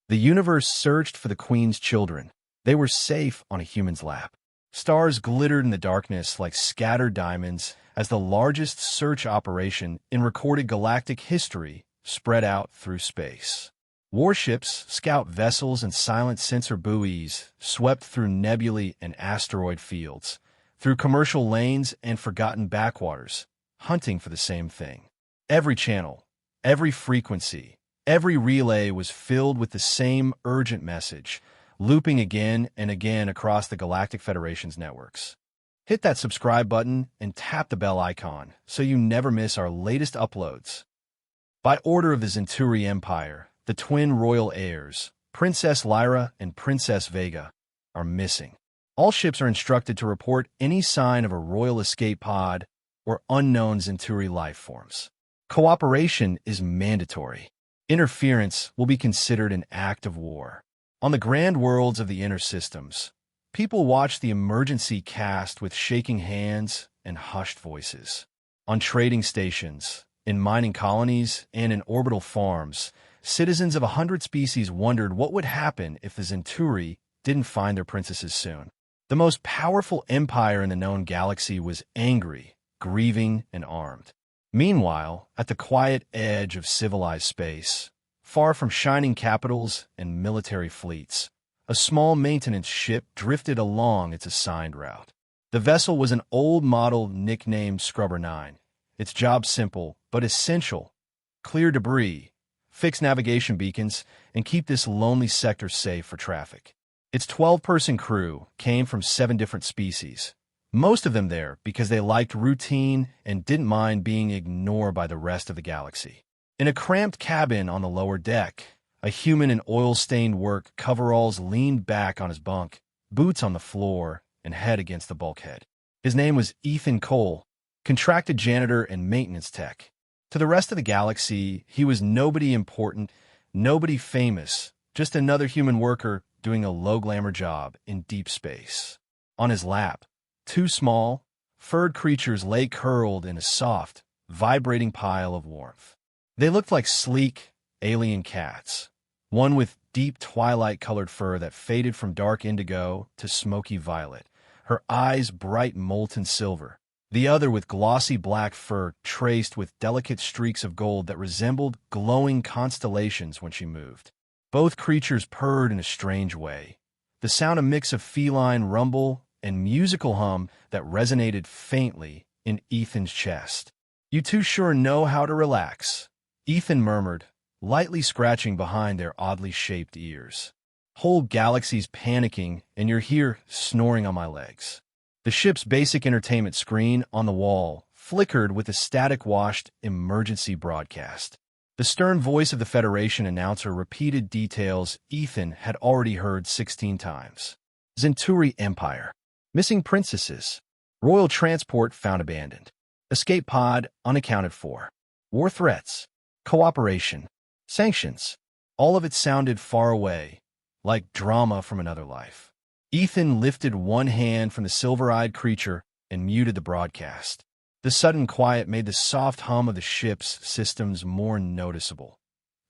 The universe searched for the Queen's children. They were safe on a human's lap. Stars glittered in the darkness like scattered diamonds as the largest search operation in recorded galactic history spread out through space. Warships, scout vessels, and silent sensor buoys swept through nebulae and asteroid fields, through commercial lanes and forgotten backwaters, hunting for the same thing. Every channel, every frequency, every relay was filled with the same urgent message, looping again and again across the Galactic Federation's networks. Hit that subscribe button and tap the bell icon so you never miss our latest uploads. By order of the Zenturi Empire, the twin royal heirs, Princess Lyra and Princess Vega, are missing. All ships are instructed to report any sign of a royal escape pod or unknown Zenturi lifeforms. Cooperation is mandatory. Interference will be considered an act of war. On the grand worlds of the inner systems, people watch the emergency cast with shaking hands and hushed voices. On trading stations, in mining colonies, and in orbital farms, citizens of 100 species wondered what would happen if the Zenturi didn't find their princesses soon. The most powerful empire in the known galaxy was angry, grieving, and armed. Meanwhile, at the quiet edge of civilized space, far from shining capitals and military fleets, a small maintenance ship drifted along its assigned route. The vessel was an old model nicknamed Scrubber 9. Its job simple, but essential: clear debris, fix navigation beacons, and keep this lonely sector safe for traffic. Its 12-person crew came from 7 different species, most of them there because they liked routine and didn't mind being ignored by the rest of the galaxy. In a cramped cabin on the lower deck, a human in oil-stained work coveralls leaned back on his bunk, boots on the floor and head against the bulkhead. His name was Ethan Cole, contracted janitor and maintenance tech. To the rest of the galaxy, he was nobody important, nobody famous, just another human worker doing a low-glamour job in deep space. On his lap, 2 small, furred creatures lay curled in a soft, vibrating pile of warmth. They looked like sleek, alien cats, one with deep twilight-colored fur that faded from dark indigo to smoky violet, her eyes bright molten silver, the other with glossy black fur traced with delicate streaks of gold that resembled glowing constellations when she moved. Both creatures purred in a strange way, the sound a mix of feline rumble and musical hum that resonated faintly in Ethan's chest. "You two sure know how to relax," Ethan murmured, lightly scratching behind their oddly shaped ears. "Whole galaxy's panicking, and you're here snoring on my legs." The ship's basic entertainment screen on the wall flickered with a static-washed emergency broadcast. The stern voice of the Federation announcer repeated details Ethan had already heard 16 times. Zenturi Empire. Missing princesses. Royal transport found abandoned. Escape pod unaccounted for. War threats. Cooperation. Sanctions. All of it sounded far away, like drama from another life. Ethan lifted one hand from the silver-eyed creature and muted the broadcast. The sudden quiet made the soft hum of the ship's systems more noticeable.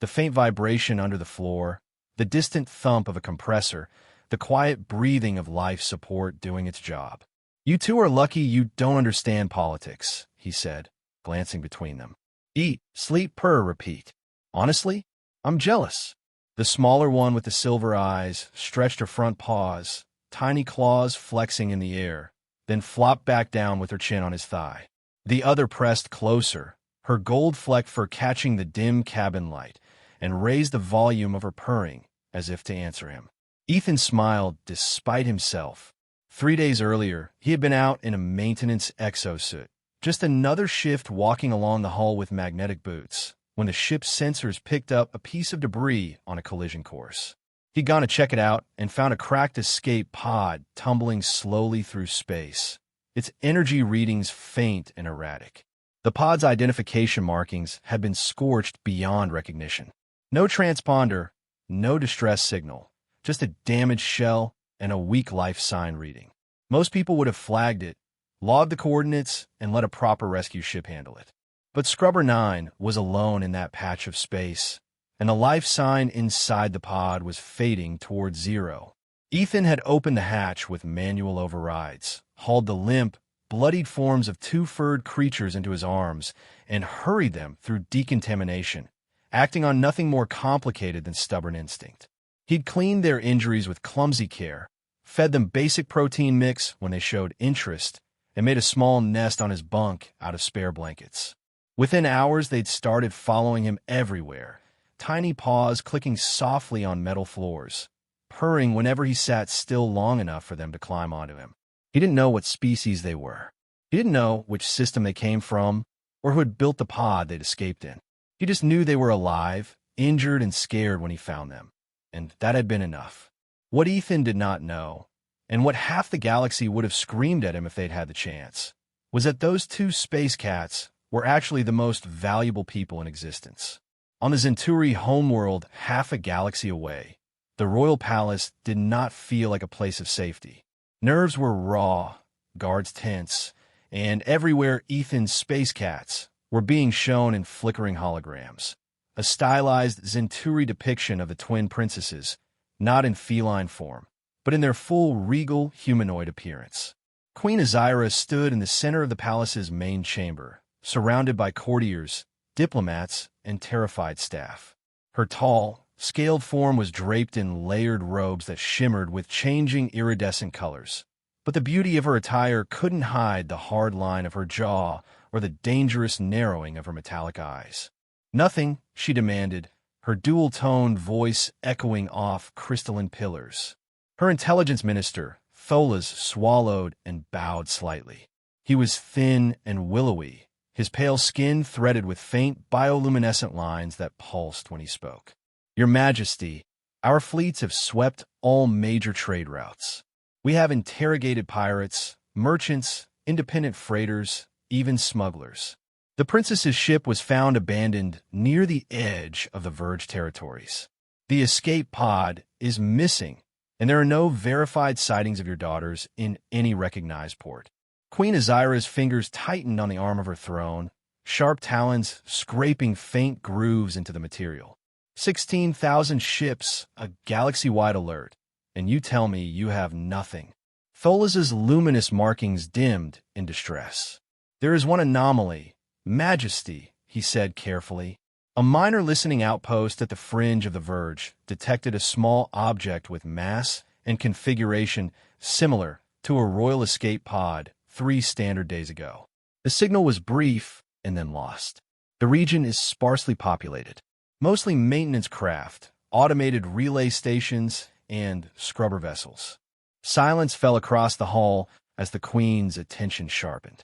The faint vibration under the floor, the distant thump of a compressor, the quiet breathing of life support doing its job. "You two are lucky you don't understand politics," he said, glancing between them. "Eat, sleep, purr, repeat. Honestly, I'm jealous." The smaller one with the silver eyes stretched her front paws, tiny claws flexing in the air, then flopped back down with her chin on his thigh. The other pressed closer, her gold-flecked fur catching the dim cabin light, and raised the volume of her purring as if to answer him. Ethan smiled despite himself. 3 days earlier, he had been out in a maintenance exosuit, just another shift walking along the hull with magnetic boots, when the ship's sensors picked up a piece of debris on a collision course. He'd gone to check it out and found a cracked escape pod tumbling slowly through space, its energy readings faint and erratic. The pod's identification markings had been scorched beyond recognition. No transponder, no distress signal, just a damaged shell and a weak life sign reading. Most people would have flagged it, logged the coordinates, and let a proper rescue ship handle it. But Scrubber 9 was alone in that patch of space, and the life sign inside the pod was fading toward zero. Ethan had opened the hatch with manual overrides, hauled the limp, bloodied forms of two furred creatures into his arms, and hurried them through decontamination, acting on nothing more complicated than stubborn instinct. He'd cleaned their injuries with clumsy care, fed them basic protein mix when they showed interest, and made a small nest on his bunk out of spare blankets. Within hours, they'd started following him everywhere, tiny paws clicking softly on metal floors, purring whenever he sat still long enough for them to climb onto him. He didn't know what species they were. He didn't know which system they came from or who had built the pod they'd escaped in. He just knew they were alive, injured, and scared when he found them. And that had been enough. What Ethan did not know, and what half the galaxy would have screamed at him if they'd had the chance, was that those two space cats were actually the most valuable people in existence. On the Zenturi homeworld, half a galaxy away, the royal palace did not feel like a place of safety. Nerves were raw, guards tense, and everywhere Ethan's space cats were being shown in flickering holograms. A stylized Zenturi depiction of the twin princesses, not in feline form, but in their full regal humanoid appearance. Queen Azira stood in the center of the palace's main chamber, surrounded by courtiers, diplomats, and terrified staff. Her tall, scaled form was draped in layered robes that shimmered with changing iridescent colors. But the beauty of her attire couldn't hide the hard line of her jaw or the dangerous narrowing of her metallic eyes. "Nothing," she demanded, her dual-toned voice echoing off crystalline pillars. Her intelligence minister, Tholas, swallowed and bowed slightly. He was thin and willowy, his pale skin threaded with faint bioluminescent lines that pulsed when he spoke. "Your Majesty, our fleets have swept all major trade routes. We have interrogated pirates, merchants, independent freighters, even smugglers. The princess's ship was found abandoned near the edge of the Verge territories. The escape pod is missing, and there are no verified sightings of your daughters in any recognized port." Queen Azira's fingers tightened on the arm of her throne, sharp talons scraping faint grooves into the material. 16,000 ships, a galaxy-wide alert, and you tell me you have nothing. Tholas's luminous markings dimmed in distress. "There is one anomaly, Majesty," he said carefully. A minor listening outpost at the fringe of the Verge detected a small object with mass and configuration similar to a royal escape pod 3 standard days ago. The signal was brief and then lost. The region is sparsely populated, mostly maintenance craft, automated relay stations, and scrubber vessels. Silence fell across the hall as the Queen's attention sharpened.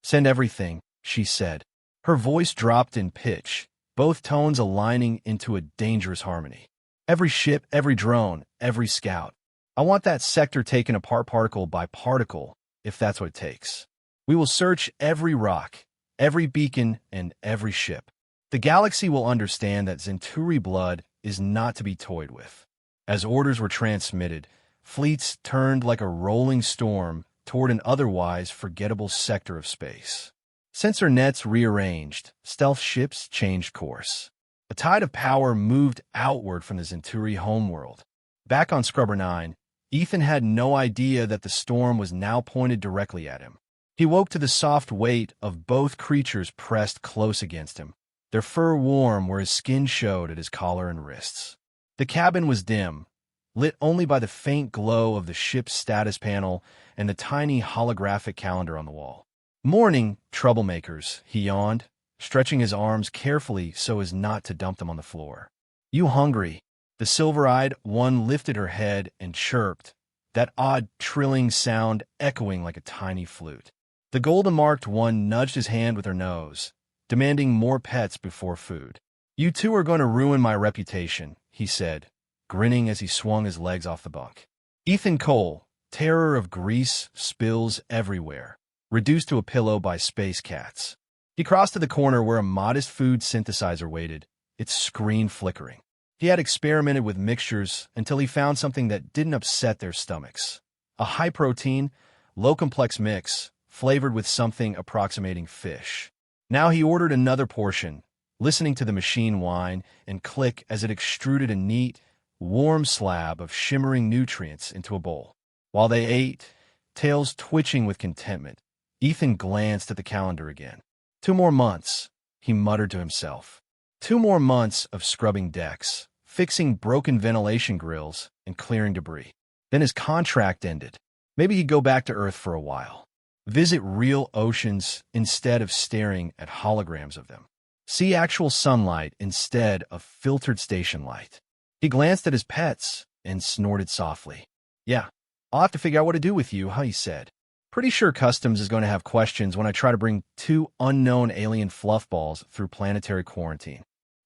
"Send everything," she said. Her voice dropped in pitch, both tones aligning into a dangerous harmony. "Every ship, every drone, every scout. I want that sector taken apart particle by particle, if that's what it takes. We will search every rock, every beacon, and every ship. The galaxy will understand that Zenturi blood is not to be toyed with." As orders were transmitted, fleets turned like a rolling storm toward an otherwise forgettable sector of space. Sensor nets rearranged, stealth ships changed course. A tide of power moved outward from the Zenturi homeworld. Back on Scrubber 9, Ethan had no idea that the storm was now pointed directly at him. He woke to the soft weight of both creatures pressed close against him, their fur warm where his skin showed at his collar and wrists. The cabin was dim, lit only by the faint glow of the ship's status panel and the tiny holographic calendar on the wall. "Morning, troublemakers," he yawned, stretching his arms carefully so as not to dump them on the floor. "You hungry?" The silver-eyed one lifted her head and chirped, that odd trilling sound echoing like a tiny flute. The golden-marked one nudged his hand with her nose, demanding more pets before food. "You two are going to ruin my reputation," he said, grinning as he swung his legs off the bunk. Ethan Cole, terror of grease, spills everywhere, reduced to a pillow by space cats. He crossed to the corner where a modest food synthesizer waited, its screen flickering. He had experimented with mixtures until he found something that didn't upset their stomachs. A high-protein, low-complex mix, flavored with something approximating fish. Now he ordered another portion, listening to the machine whine and click as it extruded a neat, warm slab of shimmering nutrients into a bowl. While they ate, tails twitching with contentment, Ethan glanced at the calendar again. 2 more months, he muttered to himself. 2 more months of scrubbing decks, fixing broken ventilation grills, and clearing debris. Then his contract ended. Maybe he'd go back to Earth for a while. Visit real oceans instead of staring at holograms of them. See actual sunlight instead of filtered station light. He glanced at his pets and snorted softly. Yeah, I'll have to figure out what to do with you, he said. Pretty sure Customs is going to have questions when I try to bring 2 unknown alien fluffballs through planetary quarantine.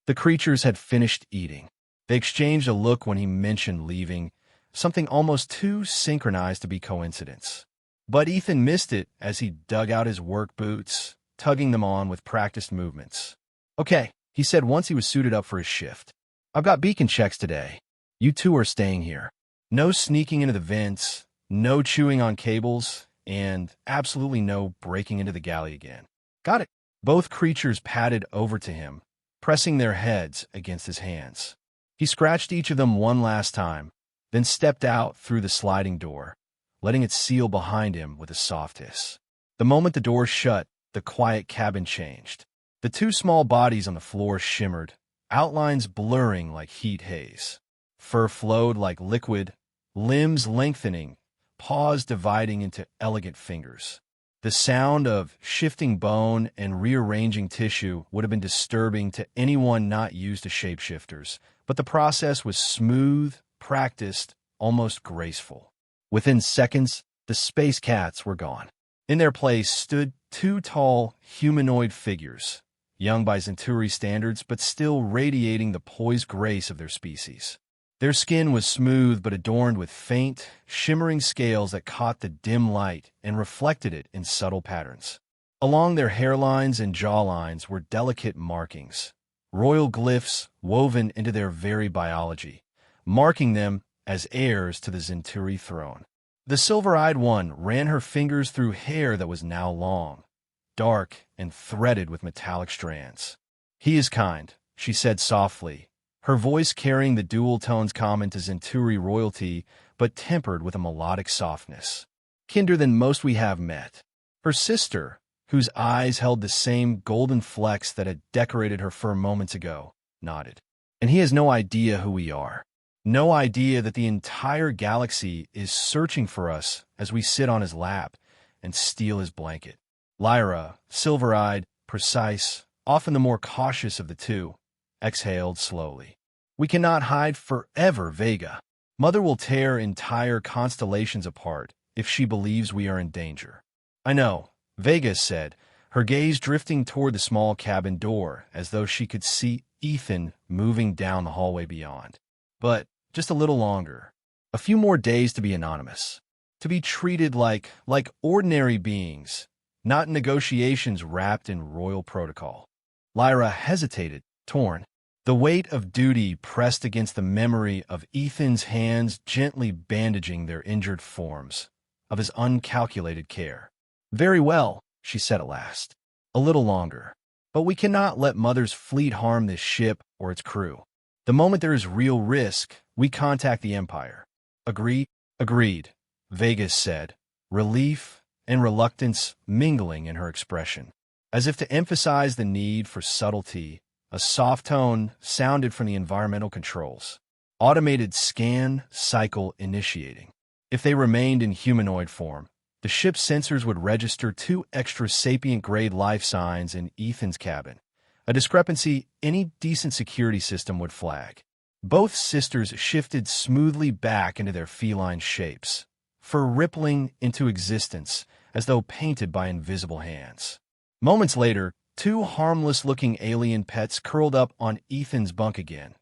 The creatures had finished eating. They exchanged a look when he mentioned leaving, something almost too synchronized to be coincidence. But Ethan missed it as he dug out his work boots, tugging them on with practiced movements. Okay, he said once he was suited up for his shift. I've got beacon checks today. You 2 are staying here. No sneaking into the vents, no chewing on cables, and absolutely no breaking into the galley again. Got it. Both creatures padded over to him, pressing their heads against his hands. He scratched each of them one last time, then stepped out through the sliding door, letting it seal behind him with a soft hiss. The moment the door shut, the quiet cabin changed. The 2 small bodies on the floor shimmered, outlines blurring like heat haze. Fur flowed like liquid, limbs lengthening, paws dividing into elegant fingers. The sound of shifting bone and rearranging tissue would have been disturbing to anyone not used to shapeshifters, but the process was smooth, practiced, almost graceful. Within seconds, the space cats were gone. In their place stood 2 tall, humanoid figures, young by Zenturi standards, but still radiating the poised grace of their species. Their skin was smooth but adorned with faint, shimmering scales that caught the dim light and reflected it in subtle patterns. Along their hairlines and jawlines were delicate markings, royal glyphs woven into their very biology, marking them as heirs to the Zenturi throne. The silver-eyed one ran her fingers through hair that was now long, dark, and threaded with metallic strands. He is kind, she said softly, her voice carrying the dual tones common to Zenturi royalty, but tempered with a melodic softness. Kinder than most we have met. Her sister, whose eyes held the same golden flecks that had decorated her fur moments ago, nodded. And he has no idea who we are. No idea that the entire galaxy is searching for us as we sit on his lap and steal his blanket. Lyra, silver-eyed, precise, often the more cautious of the 2, exhaled slowly. We cannot hide forever, Vega. Mother will tear entire constellations apart if she believes we are in danger. I know, Vega said, her gaze drifting toward the small cabin door as though she could see Ethan moving down the hallway beyond. But just a little longer. A few more days to be anonymous. To be treated like ordinary beings, not negotiations wrapped in royal protocol. Lyra hesitated, torn. The weight of duty pressed against the memory of Ethan's hands gently bandaging their injured forms, of his uncalculated care. Very well, she said at last. A little longer. But we cannot let Mother's fleet harm this ship or its crew. The moment there is real risk, we contact the Empire. Agree? Agreed, Vegas said, relief and reluctance mingling in her expression. As if to emphasize the need for subtlety, a soft tone sounded from the environmental controls. Automated scan cycle initiating. If they remained in humanoid form, the ship's sensors would register 2 extra sapient-grade life signs in Ethan's cabin, a discrepancy any decent security system would flag. Both sisters shifted smoothly back into their feline shapes, fur rippling into existence as though painted by invisible hands. Moments later, 2 harmless-looking alien pets curled up on Ethan's bunk again,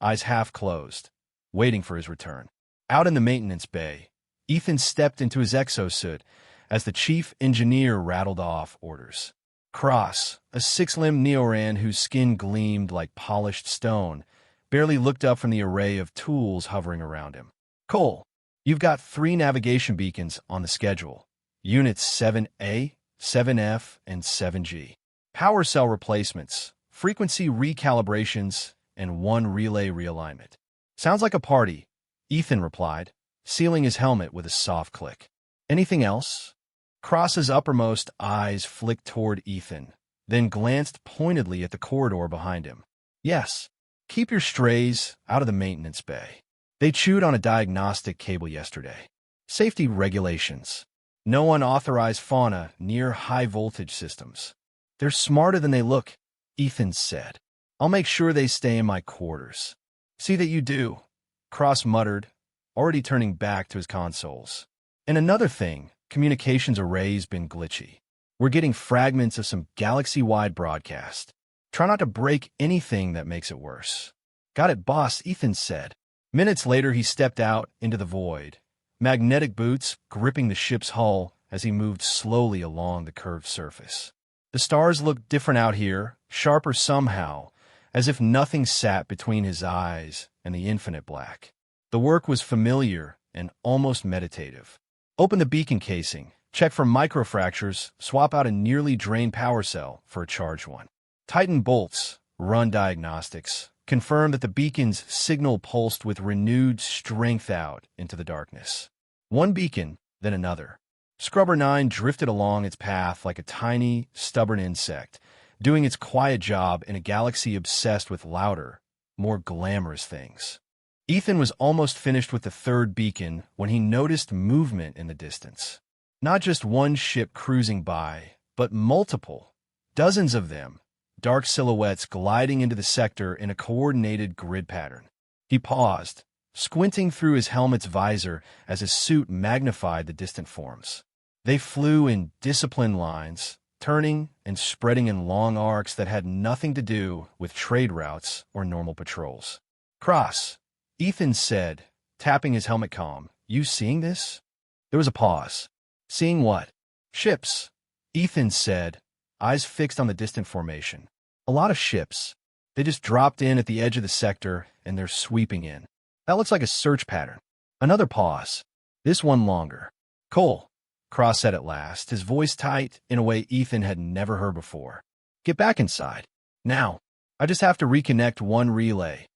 eyes half closed, waiting for his return. Out in the maintenance bay, Ethan stepped into his exosuit as the chief engineer rattled off orders. Cross, a 6-limbed Neoran whose skin gleamed like polished stone, barely looked up from the array of tools hovering around him. Cole, you've got 3 navigation beacons on the schedule. Units 7A, 7F, and 7G. Power cell replacements, frequency recalibrations, and one relay realignment. Sounds like a party, Ethan replied, sealing his helmet with a soft click. Anything else? Cross's uppermost eyes flicked toward Ethan, then glanced pointedly at the corridor behind him. Yes. Keep your strays out of the maintenance bay. They chewed on a diagnostic cable yesterday. Safety regulations. No unauthorized fauna near high-voltage systems. They're smarter than they look, Ethan said. I'll make sure they stay in my quarters. See that you do, Cross muttered, already turning back to his consoles. And another thing, communications array's been glitchy. We're getting fragments of some galaxy-wide broadcast. Try not to break anything that makes it worse. Got it, boss, Ethan said. Minutes later, he stepped out into the void, magnetic boots gripping the ship's hull as he moved slowly along the curved surface. The stars looked different out here, sharper somehow, as if nothing sat between his eyes and the infinite black. The work was familiar and almost meditative. Open the beacon casing, check for microfractures, swap out a nearly drained power cell for a charged one. Tighten bolts, run diagnostics, confirm that the beacon's signal pulsed with renewed strength out into the darkness. One beacon, then another. Scrubber 9 drifted along its path like a tiny, stubborn insect, doing its quiet job in a galaxy obsessed with louder, more glamorous things. Ethan was almost finished with the third beacon when he noticed movement in the distance. Not just one ship cruising by, but multiple, dozens of them, dark silhouettes gliding into the sector in a coordinated grid pattern. He paused, squinting through his helmet's visor as his suit magnified the distant forms. They flew in disciplined lines, turning and spreading in long arcs that had nothing to do with trade routes or normal patrols. Cross, Ethan said, tapping his helmet comm. You seeing this? There was a pause. Seeing what? Ships, Ethan said, eyes fixed on the distant formation. A lot of ships. They just dropped in at the edge of the sector, and they're sweeping in. That looks like a search pattern. Another pause. This one longer. Cole, Cross said at last, his voice tight in a way Ethan had never heard before. Get back inside. Now. I just have to reconnect one relay.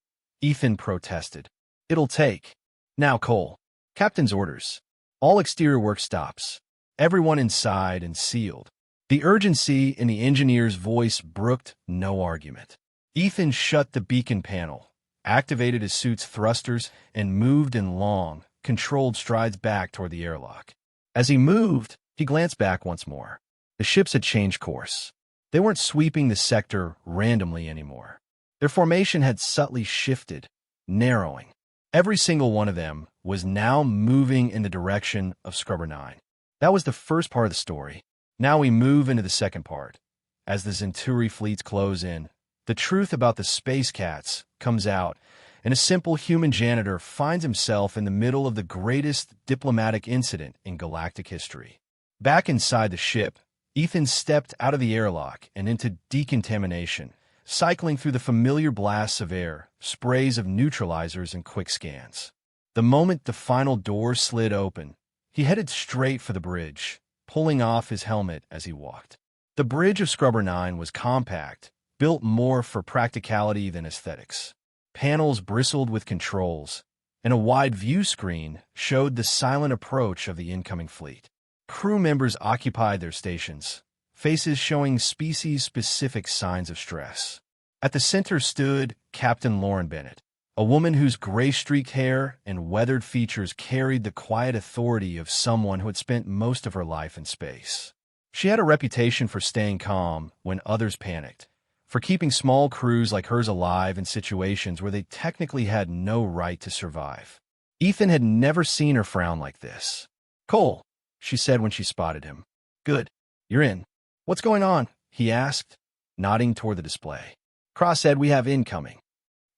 Ethan protested. It'll take. Now, Cole. Captain's orders. All exterior work stops. Everyone inside and sealed. The urgency in the engineer's voice brooked no argument. Ethan shut the beacon panel, activated his suit's thrusters, and moved in long, controlled strides back toward the airlock. As he moved, he glanced back once more. The ships had changed course. They weren't sweeping the sector randomly anymore. Their formation had subtly shifted, narrowing. Every single one of them was now moving in the direction of Scrubber 9. That was the first part of the story. Now we move into the second part. As the Zenturi fleets close in, the truth about the space cats comes out, and a simple human janitor finds himself in the middle of the greatest diplomatic incident in galactic history. Back inside the ship, Ethan stepped out of the airlock and into decontamination, cycling through the familiar blasts of air, sprays of neutralizers, and quick scans. The moment the final door slid open, he headed straight for the bridge, pulling off his helmet as he walked. The bridge of Scrubber 9 was compact, built more for practicality than aesthetics. Panels bristled with controls, and a wide view screen showed the silent approach of the incoming fleet. Crew members occupied their stations, faces showing species-specific signs of stress. At the center stood Captain Lauren Bennett, a woman whose gray-streaked hair and weathered features carried the quiet authority of someone who had spent most of her life in space. She had a reputation for staying calm when others panicked, for keeping small crews like hers alive in situations where they technically had no right to survive. Ethan had never seen her frown like this. "Cole," she said when she spotted him. "Good. You're in." "What's going on?" he asked, nodding toward the display. "Cross said we have incoming."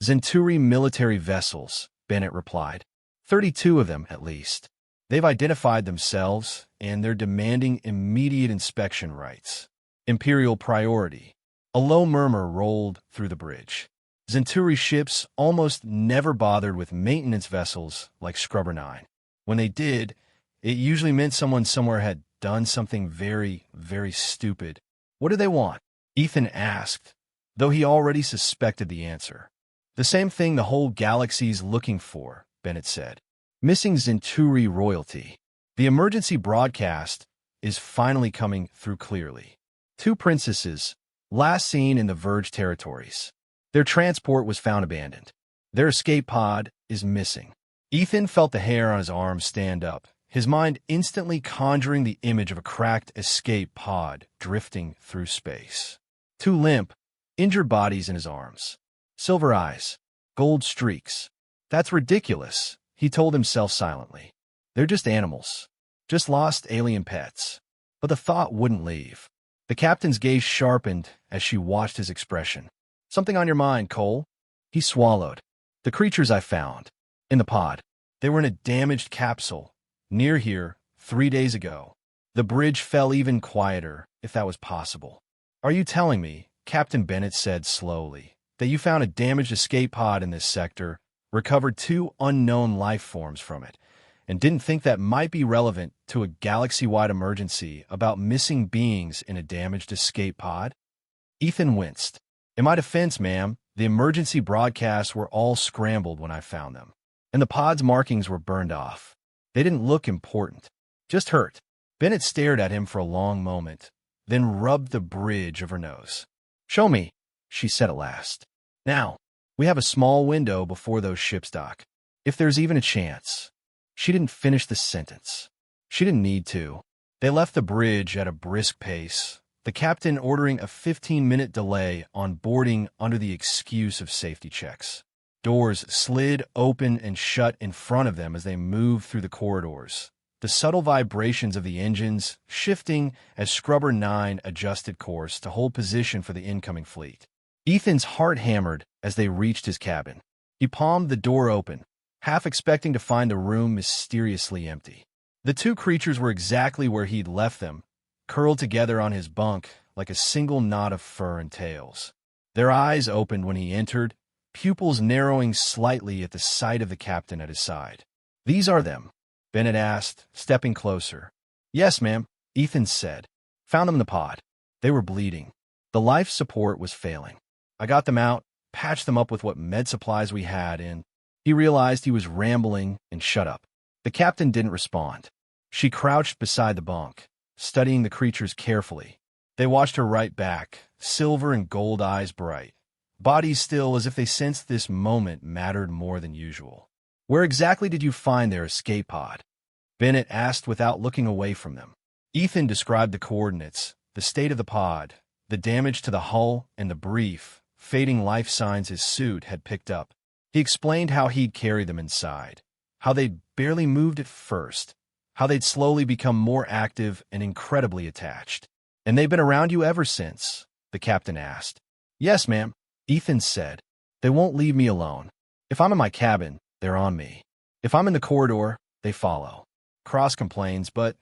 "Zenturi military vessels," Bennett replied. 32 of them, at least. They've identified themselves, and they're demanding immediate inspection rights. Imperial priority. A low murmur rolled through the bridge. Zenturi ships almost never bothered with maintenance vessels like Scrubber 9. When they did, it usually meant someone somewhere had done something very, very stupid. "What do they want?" Ethan asked, though he already suspected the answer. The same thing the whole galaxy's looking for, Bennett said. Missing Zenturi royalty. The emergency broadcast is finally coming through clearly. 2 princesses, last seen in the Verge territories. Their transport was found abandoned. Their escape pod is missing. Ethan felt the hair on his arm stand up, his mind instantly conjuring the image of a cracked escape pod drifting through space. 2 limp, injured bodies in his arms. Silver eyes, gold streaks. That's ridiculous, he told himself silently. They're just animals. Just lost alien pets. But the thought wouldn't leave. The captain's gaze sharpened as she watched his expression. Something on your mind, Cole? He swallowed. The creatures I found. In the pod. They were in a damaged capsule. Near here, 3 days ago. The bridge fell even quieter, if that was possible. Are you telling me, Captain Bennett said slowly, that you found a damaged escape pod in this sector, recovered 2 unknown life forms from it, and didn't think that might be relevant to a galaxy-wide emergency about missing beings in a damaged escape pod? Ethan winced. In my defense, ma'am, the emergency broadcasts were all scrambled when I found them, and the pod's markings were burned off. They didn't look important, just hurt. Bennett stared at him for a long moment, then rubbed the bridge of her nose. Show me, she said at last. Now, we have a small window before those ships dock. If there's even a chance. She didn't finish the sentence. She didn't need to. They left the bridge at a brisk pace, the captain ordering a 15-minute delay on boarding under the excuse of safety checks. Doors slid open and shut in front of them as they moved through the corridors, the subtle vibrations of the engines shifting as Scrubber 9 adjusted course to hold position for the incoming fleet. Ethan's heart hammered as they reached his cabin. He palmed the door open, half expecting to find the room mysteriously empty. The 2 creatures were exactly where he'd left them, curled together on his bunk like a single knot of fur and tails. Their eyes opened when he entered, pupils narrowing slightly at the sight of the captain at his side. These are them? Bennett asked, stepping closer. Yes, ma'am, Ethan said. Found them in the pod. They were bleeding. The life support was failing. I got them out, patched them up with what med supplies we had, and he realized he was rambling and shut up. The captain didn't respond. She crouched beside the bunk, studying the creatures carefully. They watched her right back, silver and gold eyes bright, bodies still as if they sensed this moment mattered more than usual. Where exactly did you find their escape pod? Bennett asked without looking away from them. Ethan described the coordinates, the state of the pod, the damage to the hull, and the brief, fading life signs his suit had picked up. He explained how he'd carried them inside, how they'd barely moved at first, how they'd slowly become more active and incredibly attached. And they've been around you ever since? The captain asked. Yes, ma'am, Ethan said. They won't leave me alone. If I'm in my cabin, they're on me. If I'm in the corridor, they follow. Cross complains, but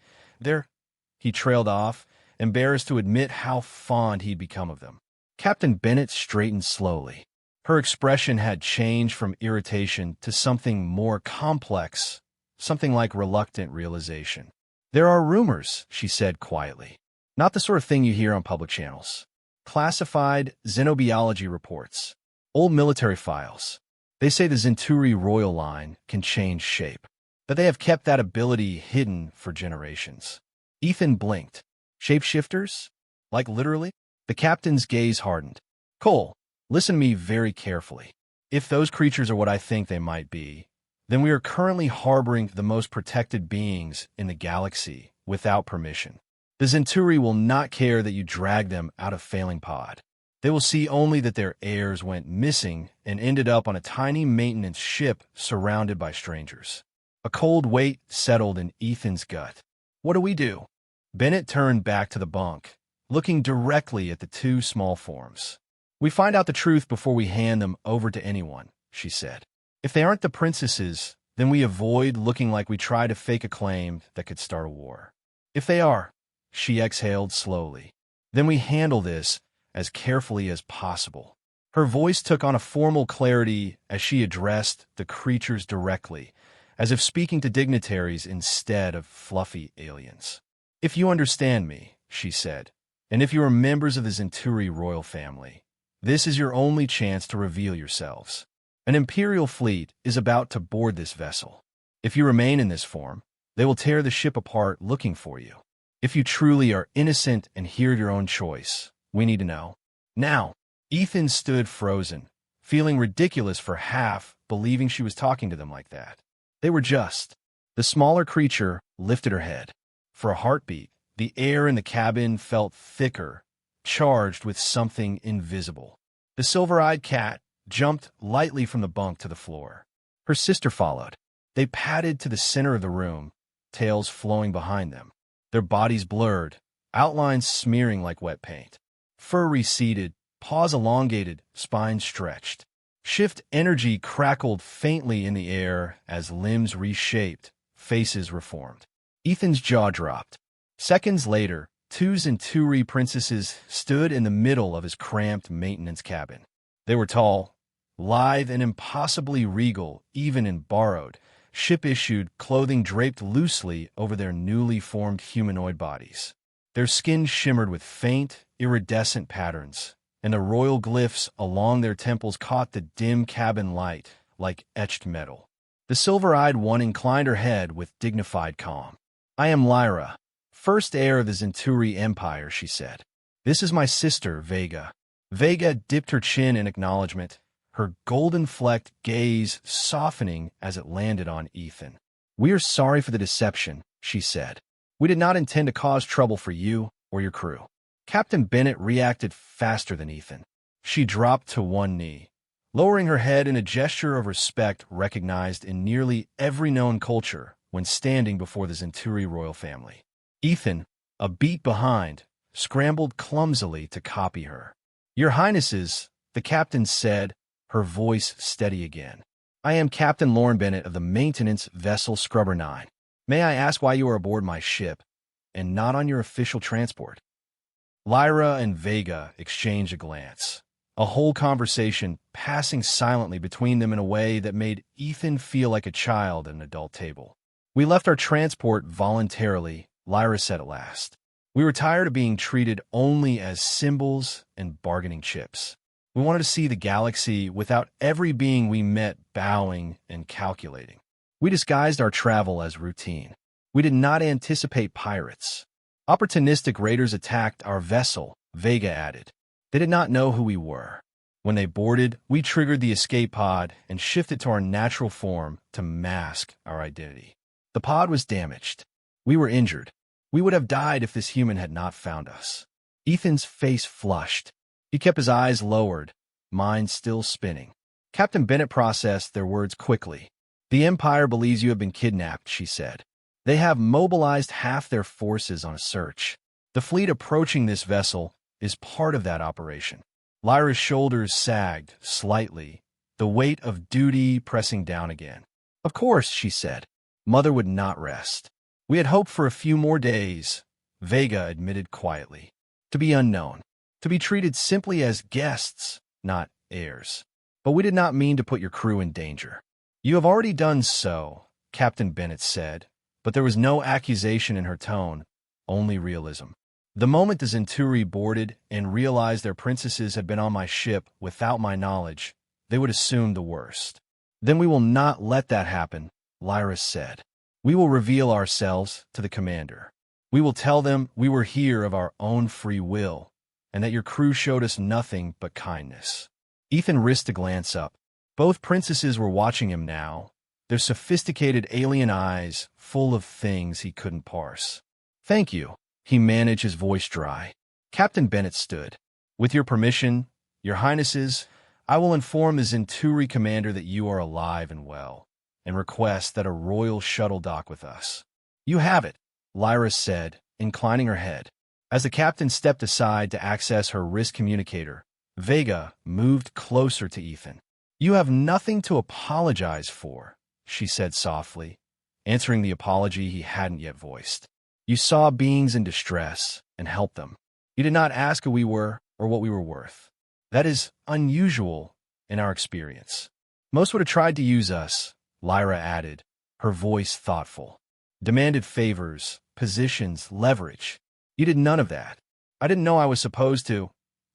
he trailed off, embarrassed to admit how fond he'd become of them. Captain Bennett straightened slowly. Her expression had changed from irritation to something more complex, something like reluctant realization. There are rumors, she said quietly. Not the sort of thing you hear on public channels. Classified xenobiology reports. Old military files. They say the Zenturi royal line can change shape, but they have kept that ability hidden for generations. Ethan blinked. Shapeshifters? Like literally? The captain's gaze hardened. Cole, listen to me very carefully. If those creatures are what I think they might be, then we are currently harboring the most protected beings in the galaxy without permission. The Zenturi will not care that you drag them out of failing pod. They will see only that their heirs went missing and ended up on a tiny maintenance ship surrounded by strangers. A cold weight settled in Ethan's gut. What do we do? Bennett turned back to the bunk, looking directly at the 2 small forms. We find out the truth before we hand them over to anyone, she said. If they aren't the princesses, then we avoid looking like we try to fake a claim that could start a war. If they are, she exhaled slowly, then we handle this as carefully as possible. Her voice took on a formal clarity as she addressed the creatures directly, as if speaking to dignitaries instead of fluffy aliens. If you understand me, she said, and if you are members of the Zenturi royal family, This is your only chance to reveal yourselves. An Imperial fleet is about to board this vessel. If you remain in this form, they will tear the ship apart looking for you. If you truly are innocent and hear your own choice, we need to know. Now, Ethan stood frozen, feeling ridiculous for half, believing she was talking to them like that. They were just. The smaller creature lifted her head. For a heartbeat, the air in the cabin felt thicker, charged with something invisible. The silver-eyed cat jumped lightly from the bunk to the floor. Her sister followed. They padded to the center of the room, tails flowing behind them. Their bodies blurred, outlines smearing like wet paint. Fur receded, paws elongated, spines stretched. Shift energy crackled faintly in the air as limbs reshaped, faces reformed. Ethan's jaw dropped. Seconds later, two Zenturi princesses stood in the middle of his cramped maintenance cabin. They were tall, lithe, and impossibly regal, even in borrowed, ship-issued clothing draped loosely over their newly formed humanoid bodies. Their skin shimmered with faint, iridescent patterns, and the royal glyphs along their temples caught the dim cabin light like etched metal. The silver-eyed one inclined her head with dignified calm. "I am Lyra, first heir of the Zenturi Empire," she said. "This is my sister, Vega." Vega dipped her chin in acknowledgement, her golden-flecked gaze softening as it landed on Ethan. "We are sorry for the deception," she said. "We did not intend to cause trouble for you or your crew." Captain Bennett reacted faster than Ethan. She dropped to one knee, lowering her head in a gesture of respect recognized in nearly every known culture when standing before the Zenturi royal family. Ethan, a beat behind, scrambled clumsily to copy her. "Your Highnesses," the captain said, her voice steady again. "I am Captain Lauren Bennett of the maintenance vessel Scrubber 9. May I ask why you are aboard my ship and not on your official transport?" Lyra and Vega exchanged a glance, a whole conversation passing silently between them in a way that made Ethan feel like a child at an adult table. "We left our transport voluntarily," Lyra said at last. "We were tired of being treated only as symbols and bargaining chips. We wanted to see the galaxy without every being we met bowing and calculating. We disguised our travel as routine. We did not anticipate pirates. Opportunistic raiders attacked our vessel," Vega added. "They did not know who we were. When they boarded, we triggered the escape pod and shifted to our natural form to mask our identity. The pod was damaged. We were injured. We would have died if this human had not found us." Ethan's face flushed. He kept his eyes lowered, mind still spinning. Captain Bennett processed their words quickly. "The Empire believes you have been kidnapped," she said. "They have mobilized half their forces on a search. The fleet approaching this vessel is part of that operation." Lyra's shoulders sagged slightly, the weight of duty pressing down again. "Of course," she said. "Mother would not rest. We had hoped for a few more days," Vega admitted quietly. "To be unknown. To be treated simply as guests, not heirs. But we did not mean to put your crew in danger." "You have already done so," Captain Bennett said, but there was no accusation in her tone, only realism. "The moment the Zenturi boarded and realized their princesses had been on my ship without my knowledge, they would assume the worst." "Then we will not let that happen," Lyra said. "We will reveal ourselves to the commander. We will tell them we were here of our own free will, and that your crew showed us nothing but kindness." Ethan risked a glance up. Both princesses were watching him now, their sophisticated alien eyes full of things he couldn't parse. "Thank you," he managed, his voice dry. Captain Bennett stood. "With your permission, your Highnesses, I will inform the Zenturi commander that you are alive and well, and request that a royal shuttle dock with us." "You have it," Lyra said, inclining her head. As the captain stepped aside to access her wrist communicator, Vega moved closer to Ethan. "You have nothing to apologize for," she said softly, answering the apology he hadn't yet voiced. "You saw beings in distress and helped them. You did not ask who we were or what we were worth. That is unusual in our experience. Most would have tried to use us," Lyra added, her voice thoughtful. "Demanded favors, positions, leverage. You did none of that." "I didn't know I was supposed to,"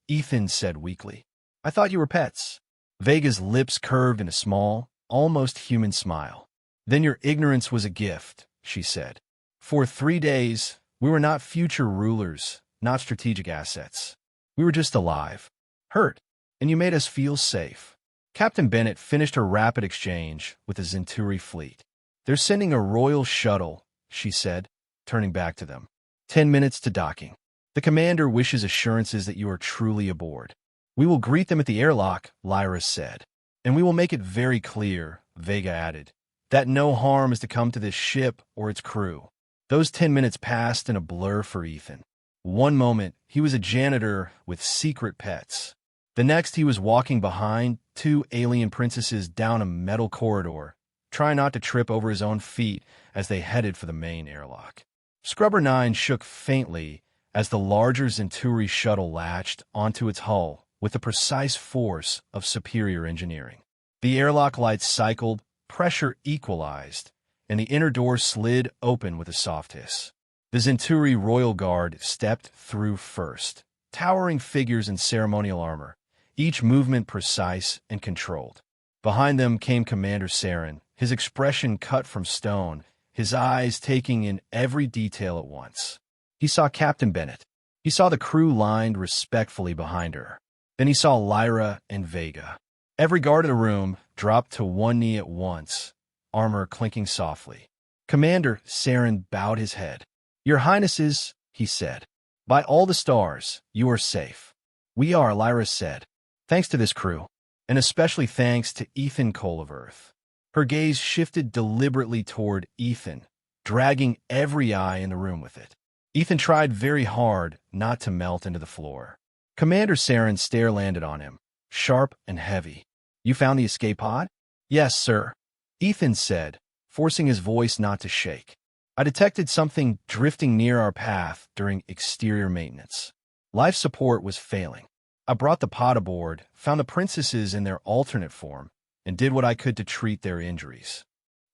Ethan said weakly. I thought you were pets. Vega's lips curved in a small, almost human smile. Then your ignorance was a gift, she said. For 3 days, we were not future rulers, not strategic assets. We were just alive, hurt, and you made us feel safe. Captain Bennett finished her rapid exchange with the Zenturi fleet. They're sending a royal shuttle, she said, turning back to them. 10 minutes to docking. The commander wishes assurances that you are truly aboard. We will greet them at the airlock, Lyra said. And we will make it very clear, Vega added, that no harm is to come to this ship or its crew. Those 10 minutes passed in a blur for Ethan. One moment, he was a janitor with secret pets. The next, he was walking behind 2 alien princesses down a metal corridor, trying not to trip over his own feet as they headed for the main airlock. Scrubber 9 shook faintly as the larger Zenturi shuttle latched onto its hull with the precise force of superior engineering. The airlock lights cycled, pressure equalized, and the inner door slid open with a soft hiss. The Zenturi Royal Guard stepped through first, towering figures in ceremonial armor, each movement precise and controlled. Behind them came Commander Saren, his expression cut from stone, his eyes taking in every detail at once. He saw Captain Bennett. He saw the crew lined respectfully behind her. Then he saw Lyra and Vega. Every guard in the room dropped to one knee at once, armor clinking softly. Commander Saren bowed his head. Your Highnesses, he said, by all the stars, you are safe. We are, Lyra said, thanks to this crew, and especially thanks to Ethan Cole of Earth. Her gaze shifted deliberately toward Ethan, dragging every eye in the room with it. Ethan tried very hard not to melt into the floor. Commander Saren's stare landed on him, sharp and heavy. You found the escape pod? Yes, sir, Ethan said, forcing his voice not to shake. I detected something drifting near our path during exterior maintenance. Life support was failing. I brought the pod aboard, found the princesses in their alternate form, and did what I could to treat their injuries.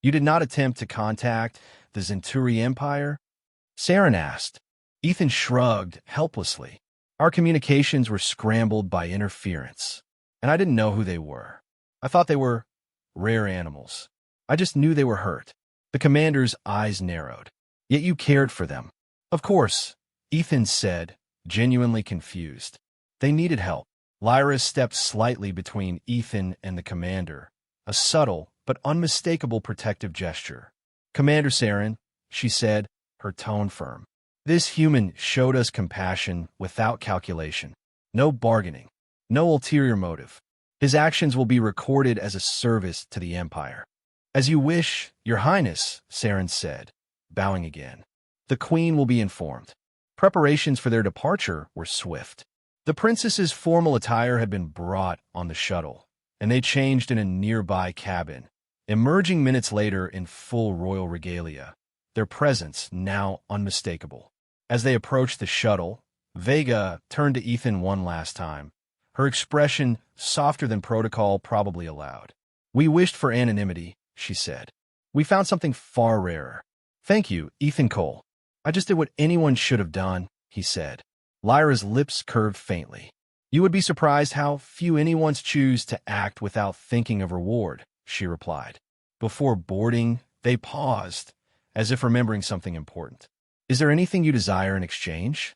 You did not attempt to contact the Zenturi Empire? Saren asked. Ethan shrugged helplessly. Our communications were scrambled by interference, and I didn't know who they were. I thought they were rare animals. I just knew they were hurt. The commander's eyes narrowed. Yet you cared for them. Of course, Ethan said, genuinely confused. They needed help. Lyra stepped slightly between Ethan and the commander, a subtle but unmistakable protective gesture. Commander Saren, she said, her tone firm. This human showed us compassion without calculation. No bargaining. No ulterior motive. His actions will be recorded as a service to the Empire. As you wish, Your Highness, Saren said, bowing again. The Queen will be informed. Preparations for their departure were swift. The princess's formal attire had been brought on the shuttle, and they changed in a nearby cabin, emerging minutes later in full royal regalia, their presence now unmistakable. As they approached the shuttle, Vega turned to Ethan one last time, her expression softer than protocol probably allowed. We wished for anonymity, she said. We found something far rarer. Thank you, Ethan Cole. I just did what anyone should have done, he said. Lyra's lips curved faintly. You would be surprised how few anyone's choose to act without thinking of reward, she replied. Before boarding, they paused, as if remembering something important. Is there anything you desire in exchange?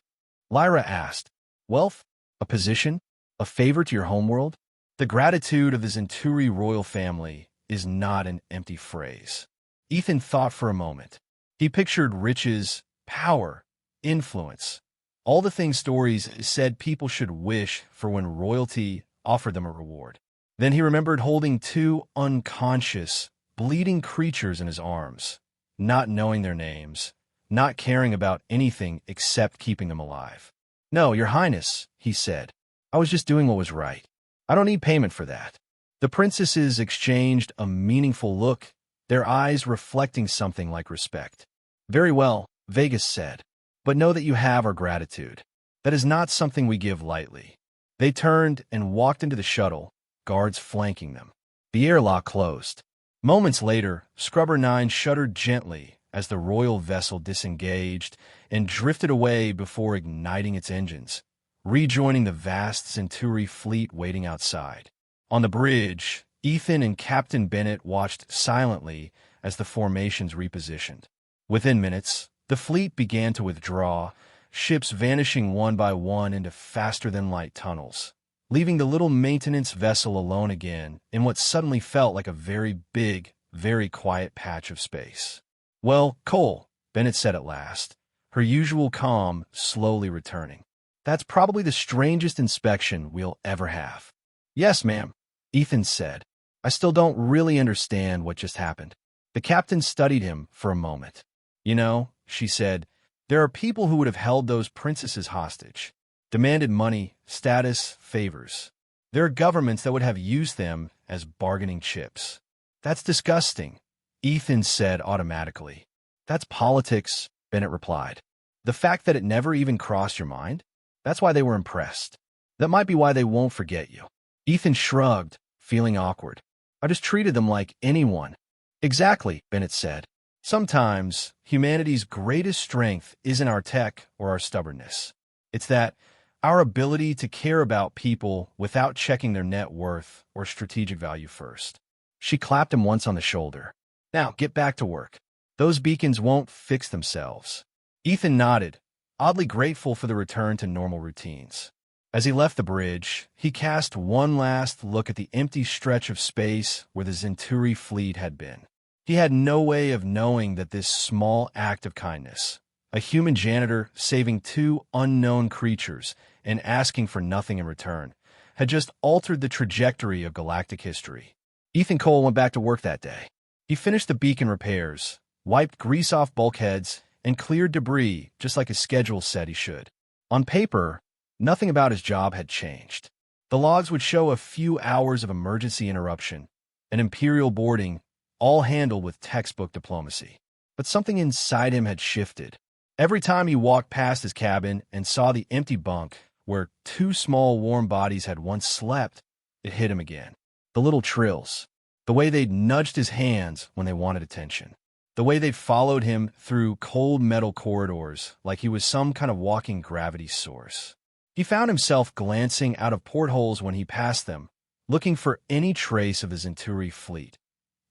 Lyra asked. Wealth? A position? A favor to your homeworld? The gratitude of the Zenturi royal family is not an empty phrase. Ethan thought for a moment. He pictured riches, power, influence, all the things stories said people should wish for when royalty offered them a reward. Then he remembered holding 2 unconscious, bleeding creatures in his arms, not knowing their names, not caring about anything except keeping them alive. No, Your Highness, he said. I was just doing what was right. I don't need payment for that. The princesses exchanged a meaningful look, their eyes reflecting something like respect. Very well, Vegas said, but know that you have our gratitude. That is not something we give lightly. They turned and walked into the shuttle, guards flanking them. The airlock closed. Moments later, Scrubber 9 shuddered gently as the royal vessel disengaged and drifted away before igniting its engines, rejoining the vast Zenturi fleet waiting outside. On the bridge, Ethan and Captain Bennett watched silently as the formations repositioned. Within minutes, the fleet began to withdraw, ships vanishing one by one into faster-than-light tunnels, leaving the little maintenance vessel alone again in what suddenly felt like a very big, very quiet patch of space. "Well, Cole," Bennett said at last, her usual calm slowly returning. "That's probably the strangest inspection we'll ever have." "Yes, ma'am," Ethan said. "I still don't really understand what just happened." The captain studied him for a moment. "You know," she said, "there are people who would have held those princesses hostage, demanded money, status, favors. There are governments that would have used them as bargaining chips." "That's disgusting," Ethan said automatically. "That's politics," Bennett replied. "The fact that it never even crossed your mind? That's why they were impressed. That might be why they won't forget you." Ethan shrugged, feeling awkward. "I just treated them like anyone." "Exactly," Bennett said. "Sometimes humanity's greatest strength isn't our tech or our stubbornness. It's that our ability to care about people without checking their net worth or strategic value first." She clapped him once on the shoulder. "Now, get back to work. Those beacons won't fix themselves." Ethan nodded, oddly grateful for the return to normal routines. As he left the bridge, he cast one last look at the empty stretch of space where the Zenturi fleet had been. He had no way of knowing that this small act of kindness, a human janitor saving two unknown creatures and asking for nothing in return, had just altered the trajectory of galactic history. Ethan Cole went back to work that day. He finished the beacon repairs, wiped grease off bulkheads, and cleared debris just like his schedule said he should. On paper, nothing about his job had changed. The logs would show a few hours of emergency interruption, an imperial boarding, all handled with textbook diplomacy. But something inside him had shifted. Every time he walked past his cabin and saw the empty bunk where two small warm bodies had once slept, it hit him again. The little trills. The way they'd nudged his hands when they wanted attention. The way they'd followed him through cold metal corridors like he was some kind of walking gravity source. He found himself glancing out of portholes when he passed them, looking for any trace of the Zenturi fleet.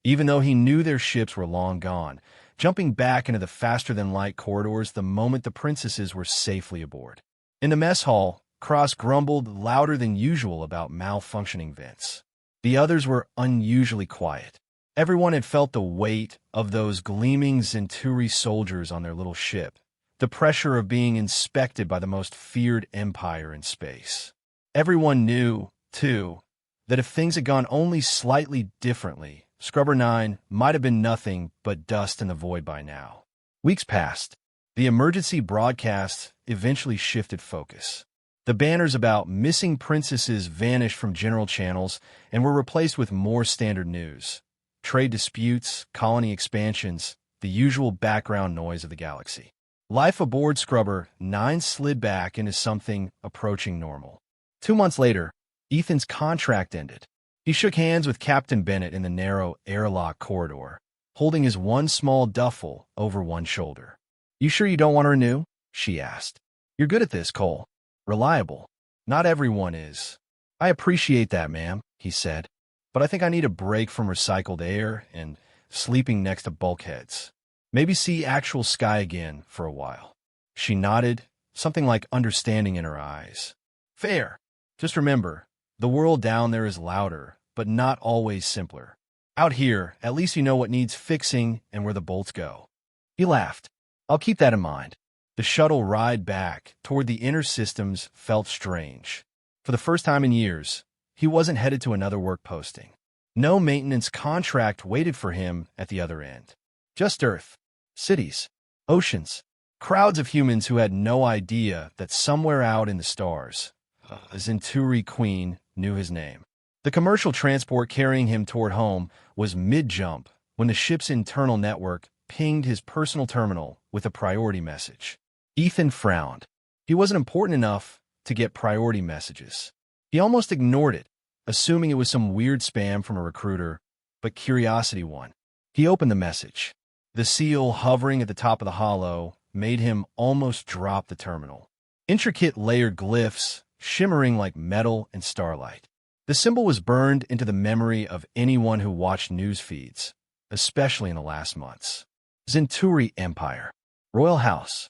Even though he knew their ships were long gone, jumping back into the faster-than-light corridors the moment the princesses were safely aboard. In the mess hall, Cross grumbled louder than usual about malfunctioning vents. The others were unusually quiet. Everyone had felt the weight of those gleaming Zenturi soldiers on their little ship, the pressure of being inspected by the most feared empire in space. Everyone knew, too, that if things had gone only slightly differently, Scrubber 9 might have been nothing but dust in the void by now. Weeks passed. The emergency broadcasts eventually shifted focus. The banners about missing princesses vanished from general channels and were replaced with more standard news. Trade disputes, colony expansions, the usual background noise of the galaxy. Life aboard Scrubber 9 slid back into something approaching normal. 2 months later, Ethan's contract ended. He shook hands with Captain Bennett in the narrow airlock corridor, holding his one small duffel over one shoulder. "You sure you don't want to renew?" she asked. "You're good at this, Cole. Reliable. Not everyone is." "I appreciate that, ma'am," he said. "But I think I need a break from recycled air and sleeping next to bulkheads. Maybe see actual sky again for a while." She nodded, something like understanding in her eyes. "Fair. Just remember, the world down there is louder, but not always simpler. Out here, at least you know what needs fixing and where the bolts go." He laughed. "I'll keep that in mind." The shuttle ride back toward the inner systems felt strange. For the first time in years, he wasn't headed to another work posting. No maintenance contract waited for him at the other end. Just Earth, cities, oceans, crowds of humans who had no idea that somewhere out in the stars, a Zenturi queen knew his name. The commercial transport carrying him toward home was mid-jump when the ship's internal network pinged his personal terminal with a priority message. Ethan frowned. He wasn't important enough to get priority messages. He almost ignored it, assuming it was some weird spam from a recruiter, but curiosity won. He opened the message. The seal hovering at the top of the holo made him almost drop the terminal. intricate layered glyphs shimmering like metal and starlight. The symbol was burned into the memory of anyone who watched news feeds, especially in the last months. Zenturi Empire. Royal House.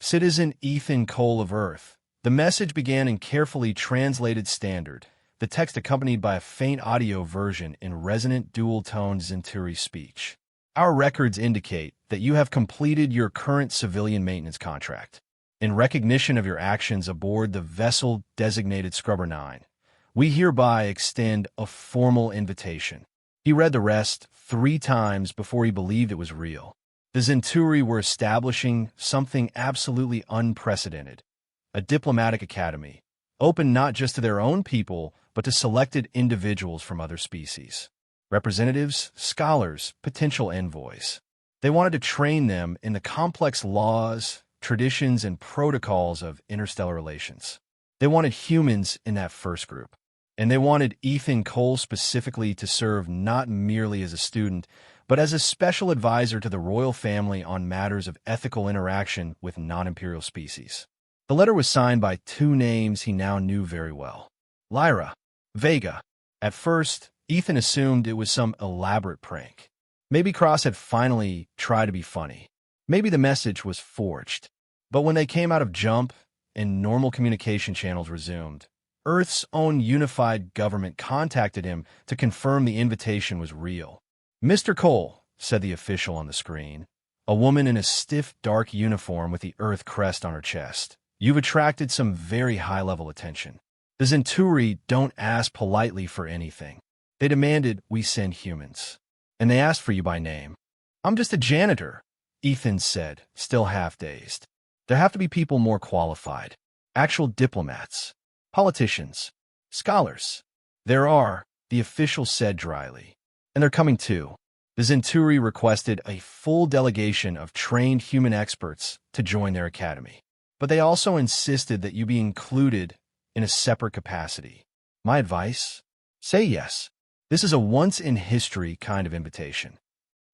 Citizen Ethan Cole of Earth. The message began in carefully translated standard, the text accompanied by a faint audio version in resonant dual-toned Zenturi speech. Our records indicate that you have completed your current civilian maintenance contract. In recognition of your actions aboard the vessel designated Scrubber 9, we hereby extend a formal invitation. He read the rest 3 times before he believed it was real. The Zenturi were establishing something absolutely unprecedented, a diplomatic academy, open not just to their own people, but to selected individuals from other species. Representatives, scholars, potential envoys. They wanted to train them in the complex laws, traditions, and protocols of interstellar relations. They wanted humans in that first group. And they wanted Ethan Cole specifically to serve not merely as a student, but as a special advisor to the royal family on matters of ethical interaction with non-imperial species. The letter was signed by 2 names he now knew very well. Lyra, Vega. At first, Ethan assumed it was some elaborate prank. Maybe Cross had finally tried to be funny. Maybe the message was forged. But when they came out of jump and normal communication channels resumed, Earth's own unified government contacted him to confirm the invitation was real. "Mr. Cole," said the official on the screen, a woman in a stiff, dark uniform with the Earth crest on her chest. "You've attracted some very high-level attention. The Zenturi don't ask politely for anything. They demanded we send humans. And they asked for you by name." "I'm just a janitor," Ethan said, still half-dazed. "There have to be people more qualified. Actual diplomats. Politicians. Scholars." "There are," the official said dryly. "And they're coming too." The Zenturi requested a full delegation of trained human experts to join their academy. But they also insisted that you be included in a separate capacity. My advice? Say yes. This is a once-in-history kind of invitation.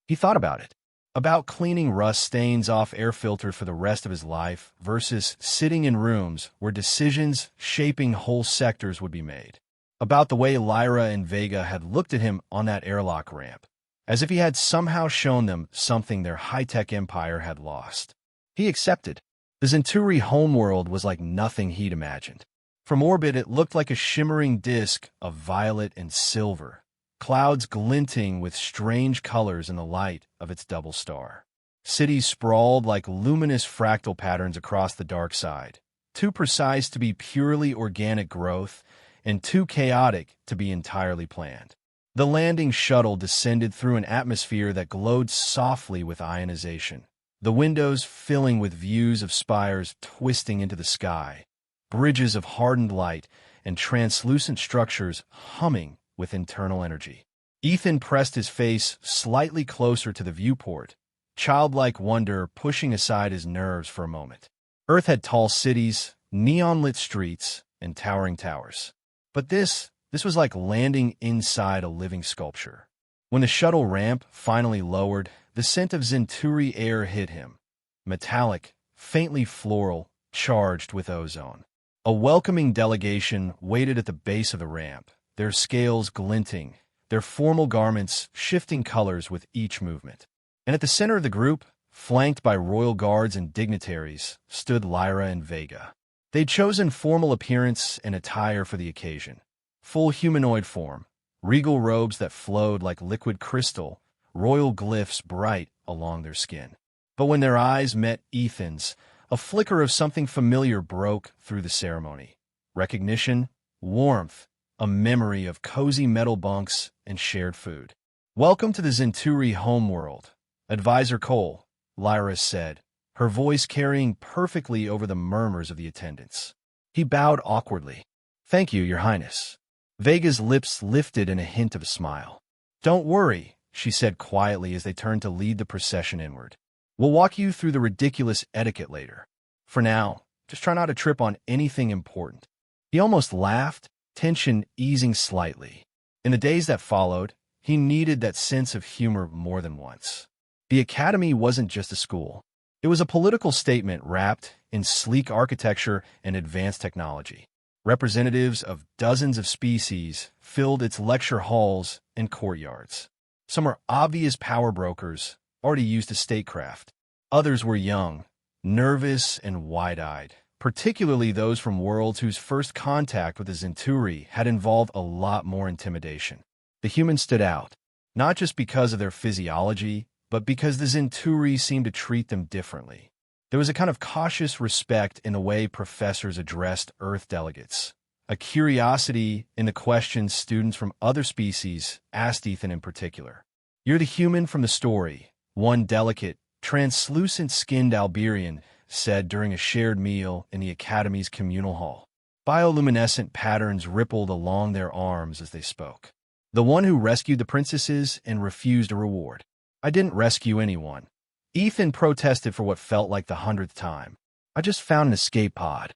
He thought about it. About cleaning rust stains off air filters for the rest of his life versus sitting in rooms where decisions shaping whole sectors would be made. About the way Lyra and Vega had looked at him on that airlock ramp, as if he had somehow shown them something their high-tech empire had lost. He accepted. The Zenturi homeworld was like nothing he'd imagined. From orbit, it looked like a shimmering disk of violet and silver, clouds glinting with strange colors in the light of its double star. Cities sprawled like luminous fractal patterns across the dark side, too precise to be purely organic growth and too chaotic to be entirely planned. The landing shuttle descended through an atmosphere that glowed softly with ionization, the windows filling with views of spires twisting into the sky, bridges of hardened light, and translucent structures humming with internal energy. Ethan pressed his face slightly closer to the viewport, childlike wonder pushing aside his nerves for a moment. Earth had tall cities, neon-lit streets, and towering towers. But this was like landing inside a living sculpture. When the shuttle ramp finally lowered, the scent of Zenturi air hit him. Metallic, faintly floral, charged with ozone. A welcoming delegation waited at the base of the ramp, their scales glinting, their formal garments shifting colors with each movement. And at the center of the group, flanked by royal guards and dignitaries, stood Lyra and Vega. They'd chosen formal appearance and attire for the occasion. Full humanoid form, regal robes that flowed like liquid crystal, royal glyphs bright along their skin. But when their eyes met Ethan's, a flicker of something familiar broke through the ceremony. Recognition, warmth, a memory of cozy metal bunks and shared food. "Welcome to the Zenturi homeworld, Advisor Cole," Lyra said, her voice carrying perfectly over the murmurs of the attendants. He bowed awkwardly. "Thank you, Your Highness." Vega's lips lifted in a hint of a smile. "Don't worry," she said quietly as they turned to lead the procession inward. "We'll walk you through the ridiculous etiquette later. For now, just try not to trip on anything important." He almost laughed, tension easing slightly. In the days that followed, he needed that sense of humor more than once. The academy wasn't just a school. It was a political statement wrapped in sleek architecture and advanced technology. Representatives of dozens of species filled its lecture halls and courtyards. Some were obvious power brokers, already used to statecraft. Others were young, nervous, and wide-eyed, particularly those from worlds whose first contact with the Zenturi had involved a lot more intimidation. The humans stood out, not just because of their physiology, but because the Zenturi seemed to treat them differently. There was a kind of cautious respect in the way professors addressed Earth delegates, a curiosity in the questions students from other species asked Ethan in particular. "You're the human from the story," one delicate, translucent-skinned Alberian said during a shared meal in the Academy's communal hall. Bioluminescent patterns rippled along their arms as they spoke. "The one who rescued the princesses and refused a reward." "I didn't rescue anyone." Ethan protested for what felt like the 100th time. "I just found an escape pod."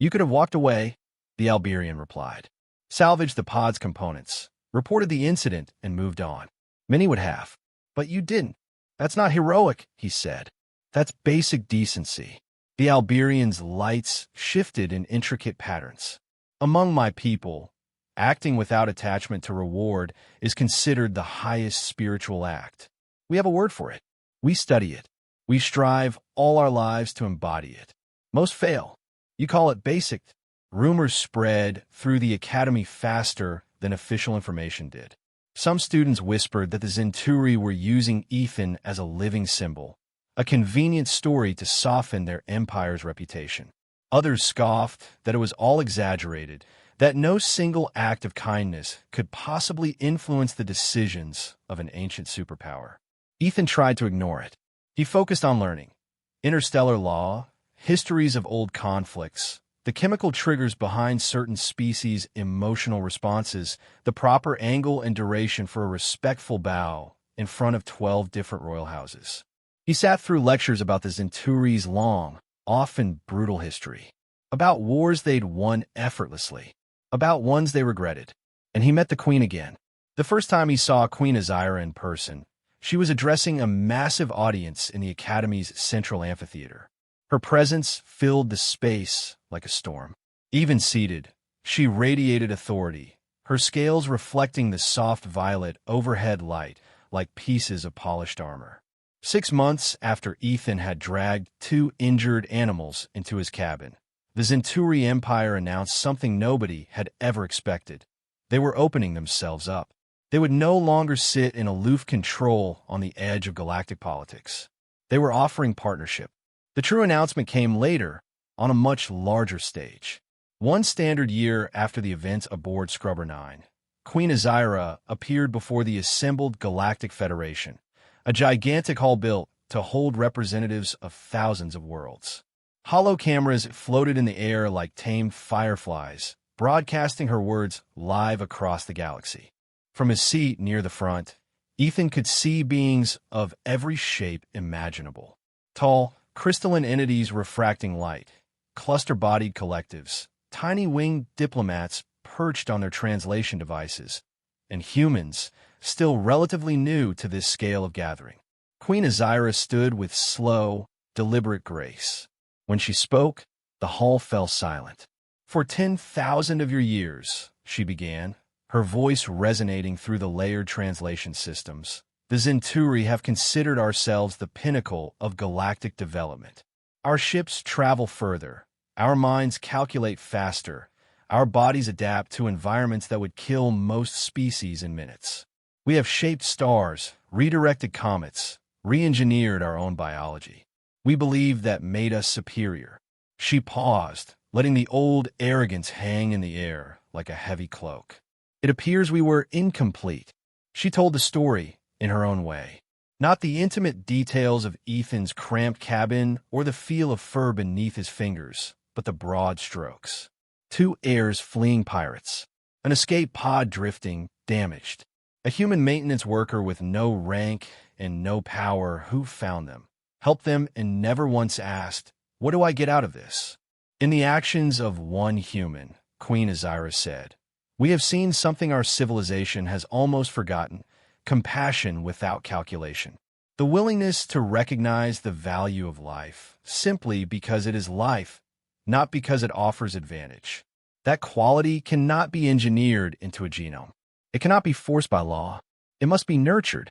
"You could have walked away," the Alberian replied. "Salvaged the pod's components, reported the incident, and moved on." "Many would have. But you didn't." "That's not heroic," he said. "That's basic decency." The Alberian's lights shifted in intricate patterns. "Among my people, acting without attachment to reward is considered the highest spiritual act. We have a word for it. We study it. We strive all our lives to embody it. Most fail. You call it basic." Rumors spread through the Academy faster than official information did. Some students whispered that the Zenturi were using Ethan as a living symbol, a convenient story to soften their empire's reputation. Others scoffed that it was all exaggerated, that no single act of kindness could possibly influence the decisions of an ancient superpower. Ethan tried to ignore it. He focused on learning interstellar law, histories of old conflicts, the chemical triggers behind certain species' emotional responses, the proper angle and duration for a respectful bow in front of 12 different royal houses. He sat through lectures about the Zenturi's long, often brutal history, about wars they'd won effortlessly, about ones they regretted. And he met the Queen again. The first time he saw Queen Lyra in person, she was addressing a massive audience in the Academy's central amphitheater. Her presence filled the space like a storm. Even seated, she radiated authority, her scales reflecting the soft violet overhead light like pieces of polished armor. 6 months after Ethan had dragged 2 injured animals into his cabin, the Zenturi Empire announced something nobody had ever expected. They were opening themselves up. They would no longer sit in aloof control on the edge of galactic politics. They were offering partnership. The true announcement came later, on a much larger stage. One standard year after the events aboard Scrubber 9, Queen Lyra appeared before the assembled Galactic Federation, a gigantic hall built to hold representatives of thousands of worlds. Hollow cameras floated in the air like tamed fireflies, broadcasting her words live across the galaxy. From his seat near the front, Ethan could see beings of every shape imaginable. Tall, crystalline entities refracting light, cluster-bodied collectives, tiny winged diplomats perched on their translation devices, and humans still relatively new to this scale of gathering. Queen Lyra stood with slow, deliberate grace. When she spoke, the hall fell silent. "For 10,000 of your years," she began, her voice resonating through the layered translation systems, "the Zenturi have considered ourselves the pinnacle of galactic development. Our ships travel further, our minds calculate faster, our bodies adapt to environments that would kill most species in minutes. We have shaped stars, redirected comets, re-engineered our own biology. We believe that made us superior." She paused, letting the old arrogance hang in the air like a heavy cloak. "It appears we were incomplete." She told the story in her own way. Not the intimate details of Ethan's cramped cabin or the feel of fur beneath his fingers, but the broad strokes. 2 heirs fleeing pirates. An escape pod drifting, damaged. A human maintenance worker with no rank and no power who found them, helped them, and never once asked, "What do I get out of this?" "In the actions of one human," Queen Lyra said, "we have seen something our civilization has almost forgotten: compassion without calculation. The willingness to recognize the value of life simply because it is life, not because it offers advantage. That quality cannot be engineered into a genome. It cannot be forced by law. It must be nurtured.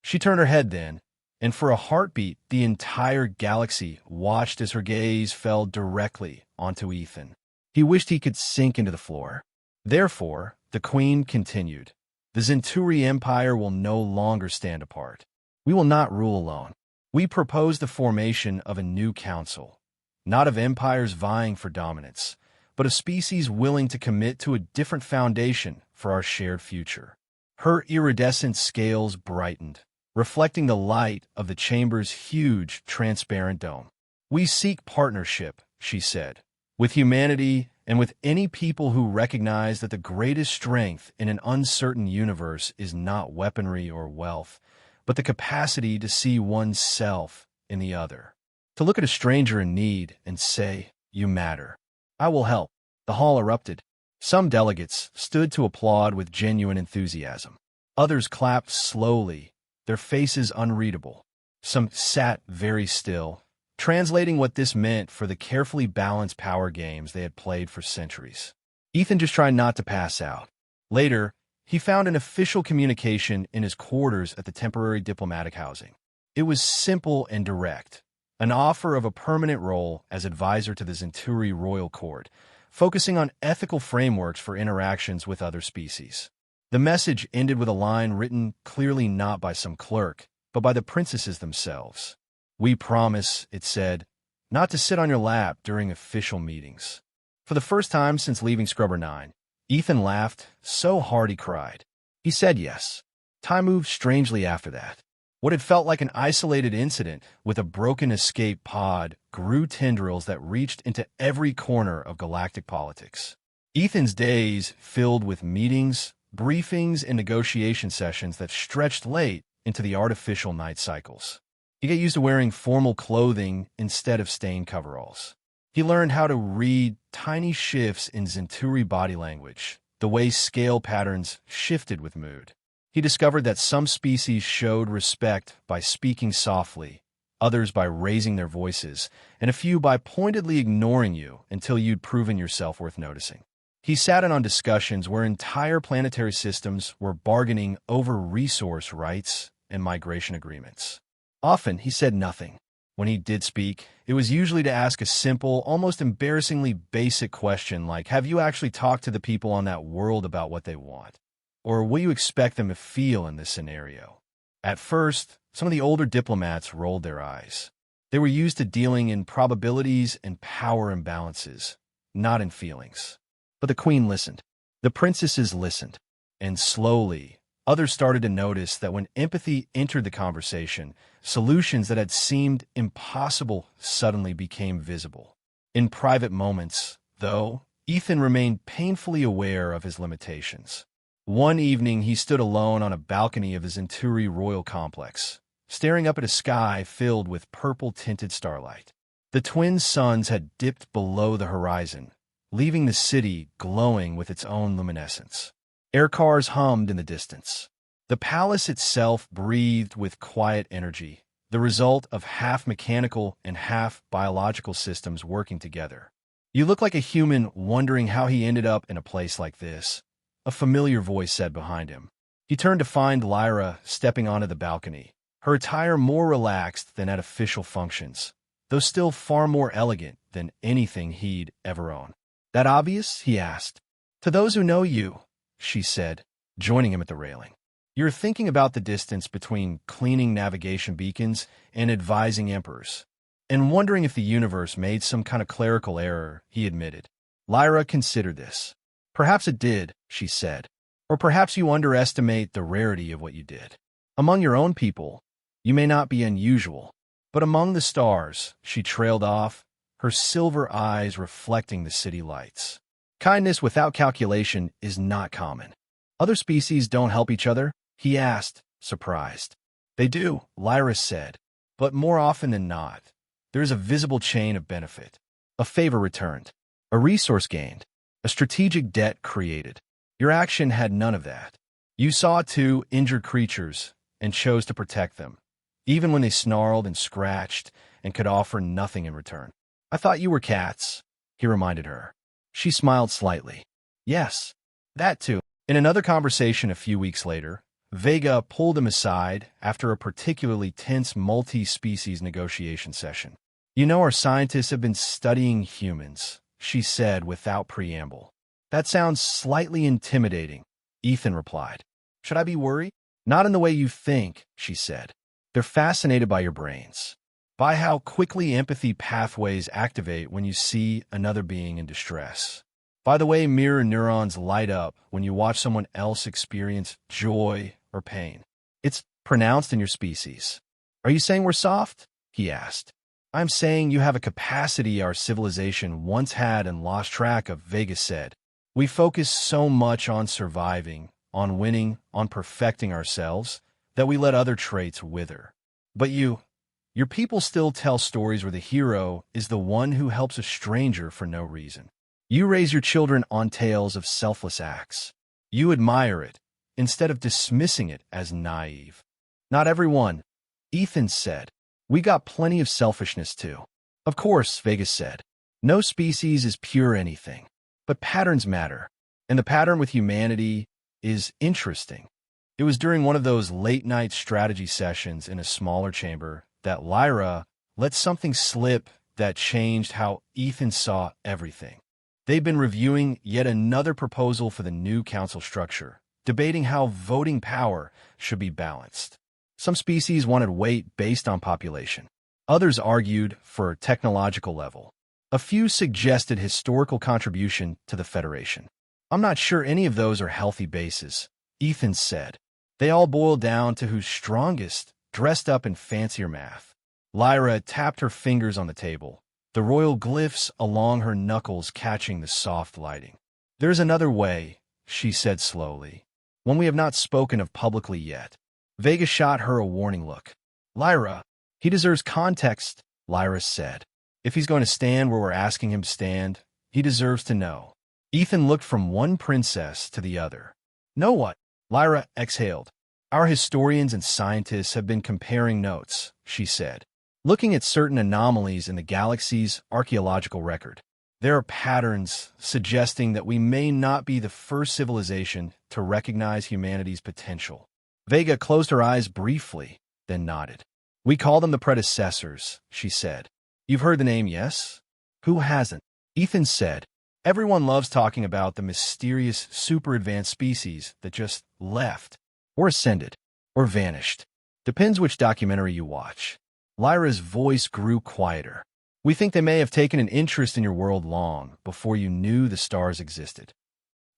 She turned her head then, and for a heartbeat, the entire galaxy watched as her gaze fell directly onto Ethan. He wished he could sink into the floor. Therefore, the Queen continued, "The Zenturi Empire will no longer stand apart. We will not rule alone. We propose the formation of a new council, not of empires vying for dominance, but of species willing to commit to a different foundation for our shared future." Her iridescent scales brightened, reflecting the light of the chamber's huge, transparent dome. "We seek partnership," she said, "with humanity and with any people who recognize that the greatest strength in an uncertain universe is not weaponry or wealth, but the capacity to see oneself in the other. To look at a stranger in need and say, 'You matter. I will help.'" The hall erupted. Some delegates stood to applaud with genuine enthusiasm. Others clapped slowly, their faces unreadable. Some sat very still, translating what this meant for the carefully balanced power games they had played for centuries. Ethan just tried not to pass out. Later, he found an official communication in his quarters at the temporary diplomatic housing. It was simple and direct, an offer of a permanent role as advisor to the Zenturi royal court, focusing on ethical frameworks for interactions with other species. The message ended with a line written clearly not by some clerk, but by the princesses themselves. "We promise," it said, "not to sit on your lap during official meetings." For the first time since leaving Scrubber 9, Ethan laughed so hard he cried. He said yes. Time moved strangely after that. What had felt like an isolated incident with a broken escape pod grew tendrils that reached into every corner of galactic politics. Ethan's days filled with meetings, briefings, and negotiation sessions that stretched late into the artificial night cycles. He got used to wearing formal clothing instead of stained coveralls. He learned how to read tiny shifts in Zenturi body language, the way scale patterns shifted with mood. He discovered that some species showed respect by speaking softly, others by raising their voices, and a few by pointedly ignoring you until you'd proven yourself worth noticing. He sat in on discussions where entire planetary systems were bargaining over resource rights and migration agreements. Often, he said nothing. When he did speak, it was usually to ask a simple, almost embarrassingly basic question like, "Have you actually talked to the people on that world about what they want? Or what you expect them to feel in this scenario?" At first, some of the older diplomats rolled their eyes. They were used to dealing in probabilities and power imbalances, not in feelings. But the Queen listened. The princesses listened. And slowly, others started to notice that when empathy entered the conversation, solutions that had seemed impossible suddenly became visible. In private moments, though, Ethan remained painfully aware of his limitations. One evening, he stood alone on a balcony of the Zenturi royal complex, staring up at a sky filled with purple-tinted starlight. The twin suns had dipped below the horizon, leaving the city glowing with its own luminescence. Air cars hummed in the distance. The palace itself breathed with quiet energy, the result of half mechanical and half biological systems working together. "You look like a human wondering how he ended up in a place like this," a familiar voice said behind him. He turned to find Lyra stepping onto the balcony, her attire more relaxed than at official functions, though still far more elegant than anything he'd ever owned. "That obvious?" he asked. "To those who know you," she said, joining him at the railing. "You're thinking about the distance between cleaning navigation beacons and advising emperors, and wondering if the universe made some kind of clerical error," he admitted. Lyra considered this. "Perhaps it did," she said. "Or perhaps you underestimate the rarity of what you did. Among your own people, you may not be unusual, but among the stars," she trailed off, her silver eyes reflecting the city lights. "Kindness without calculation is not common." "Other species don't help each other?" he asked, surprised. "They do," Lyra said, "but more often than not, there is a visible chain of benefit. A favor returned, a resource gained, a strategic debt created. Your action had none of that. You saw two injured creatures and chose to protect them. even when they snarled and scratched and could offer nothing in return. "I thought you were cats," he reminded her. She smiled slightly. "Yes, that too." In another conversation a few weeks later, Vega pulled him aside after a particularly tense multi-species negotiation session. "You know, our scientists have been studying humans," she said without preamble. "That sounds slightly intimidating," Ethan replied. "Should I be worried?" "Not in the way you think," she said. "They're fascinated by your brains, by how quickly empathy pathways activate when you see another being in distress, by the way mirror neurons light up when you watch someone else experience joy or pain. It's pronounced in your species." "Are you saying we're soft?" he asked. "I'm saying you have a capacity our civilization once had and lost track of," Vega said. "We focus so much on surviving, on winning, on perfecting ourselves, that we let other traits wither. But your people still tell stories where the hero is the one who helps a stranger for no reason. You raise your children on tales of selfless acts. You admire it, instead of dismissing it as naive." "Not everyone," Ethan said. "We got plenty of selfishness too." "Of course," Vega said. "No species is pure anything. But patterns matter, and the pattern with humanity is interesting." It was during one of those late-night strategy sessions in a smaller chamber that Lyra let something slip that changed how Ethan saw everything. They'd been reviewing yet another proposal for the new council structure, debating how voting power should be balanced. Some species wanted weight based on population. Others argued for technological level. A few suggested historical contribution to the Federation. "I'm not sure any of those are healthy bases," Ethan said. "They all boil down to who's strongest, dressed up in fancier math." Lyra tapped her fingers on the table, the royal glyphs along her knuckles catching the soft lighting. "There's another way," she said slowly, "one we have not spoken of publicly yet." Vega shot her a warning look. "Lyra, he deserves context," Lyra said. "If he's going to stand where we're asking him to stand, he deserves to know." Ethan looked from one princess to the other. "Know what?" Lyra exhaled. "Our historians and scientists have been comparing notes," she said, "looking at certain anomalies in the galaxy's archaeological record. There are patterns suggesting that we may not be the first civilization to recognize humanity's potential." Vega closed her eyes briefly, then nodded. "We call them the predecessors," she said. "You've heard the name, yes?" "Who hasn't?" Ethan said. "Everyone loves talking about the mysterious, super-advanced species that just left, or ascended, or vanished. Depends which documentary you watch." Lyra's voice grew quieter. "We think they may have taken an interest in your world long before you knew the stars existed."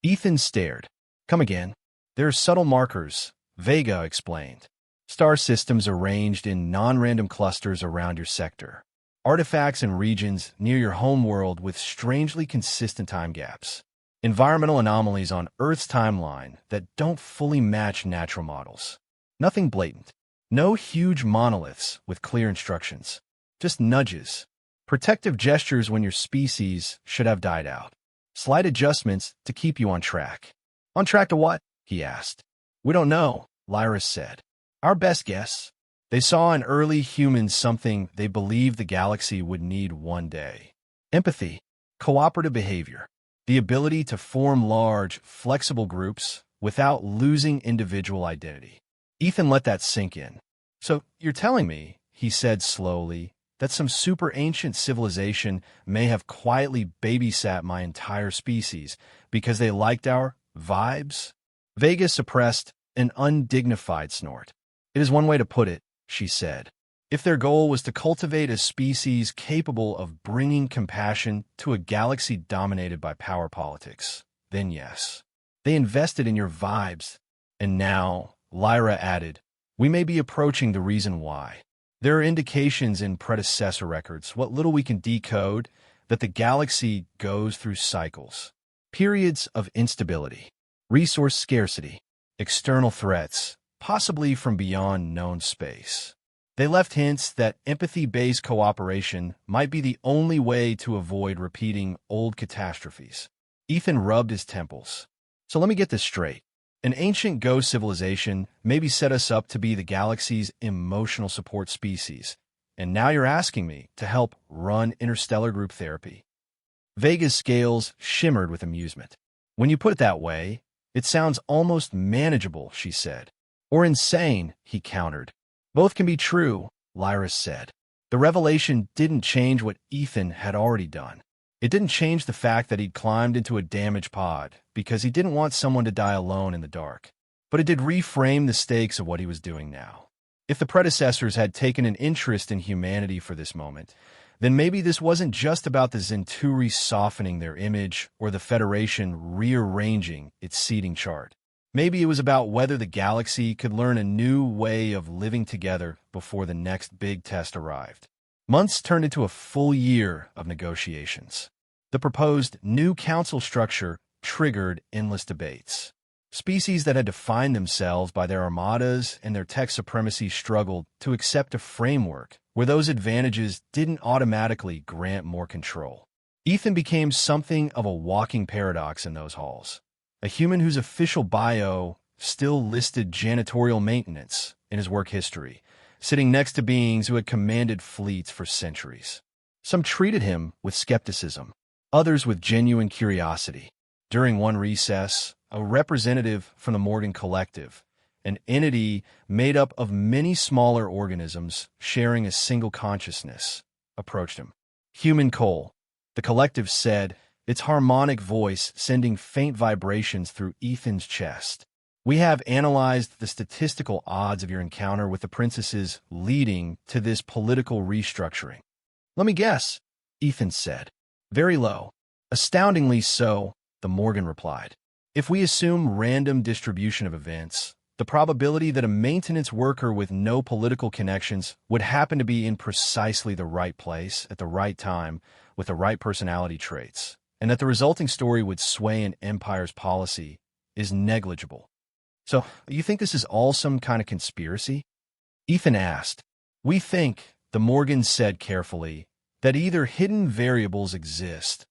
Ethan stared. "Come again?" "There are subtle markers," Vega explained. "Star systems arranged in non-random clusters around your sector. Artifacts and regions near your homeworld with strangely consistent time gaps. Environmental anomalies on Earth's timeline that don't fully match natural models. Nothing blatant. No huge monoliths with clear instructions. Just nudges. Protective gestures when your species should have died out. Slight adjustments to keep you on track." "On track to what?" he asked. "We don't know," Lyra said. "Our best guess. They saw in early humans something they believed the galaxy would need one day. Empathy, cooperative behavior, the ability to form large, flexible groups without losing individual identity." Ethan let that sink in. "So you're telling me," he said slowly, "that some super ancient civilization may have quietly babysat my entire species because they liked our vibes?" Vega suppressed an undignified snort. "It is one way to put it," she said. "If their goal was to cultivate a species capable of bringing compassion to a galaxy dominated by power politics, then yes. They invested in your vibes. And now," Lyra added, "we may be approaching the reason why. There are indications in predecessor records, what little we can decode, that the galaxy goes through cycles. Periods of instability, resource scarcity, external threats, possibly from beyond known space. They left hints that empathy-based cooperation might be the only way to avoid repeating old catastrophes." Ethan rubbed his temples. "So let me get this straight. An ancient ghost civilization maybe set us up to be the galaxy's emotional support species, and now you're asking me to help run interstellar group therapy. Vega's scales shimmered with amusement. When you put it that way, it sounds almost manageable, she said. Or insane, he countered. Both can be true, Lyra said. The revelation didn't change what Ethan had already done. It didn't change the fact that he'd climbed into a damaged pod because he didn't want someone to die alone in the dark. But it did reframe the stakes of what he was doing now. If the predecessors had taken an interest in humanity for this moment, then maybe this wasn't just about the Zenturi softening their image or the Federation rearranging its seating chart. Maybe it was about whether the galaxy could learn a new way of living together before the next big test arrived. Months turned into a full year of negotiations. The proposed new council structure triggered endless debates. Species that had defined themselves by their armadas and their tech supremacy struggled to accept a framework where those advantages didn't automatically grant more control. Ethan became something of a walking paradox in those halls. A human whose official bio still listed janitorial maintenance in his work history, sitting next to beings who had commanded fleets for centuries. Some treated him with skepticism, others with genuine curiosity. During one recess, a representative from the Morgan Collective, an entity made up of many smaller organisms sharing a single consciousness, approached him. Human Cole, the collective said, its harmonic voice sending faint vibrations through Ethan's chest. We have analyzed the statistical odds of your encounter with the princesses leading to this political restructuring. Let me guess, Ethan said. Very low. Astoundingly so, the Morgan replied. If we assume random distribution of events, the probability that a maintenance worker with no political connections would happen to be in precisely the right place at the right time with the right personality traits, and that the resulting story would sway an empire's policy, is negligible. So, you think this is all some kind of conspiracy? Ethan asked. We think, the Morgan said carefully, that either hidden variables exist,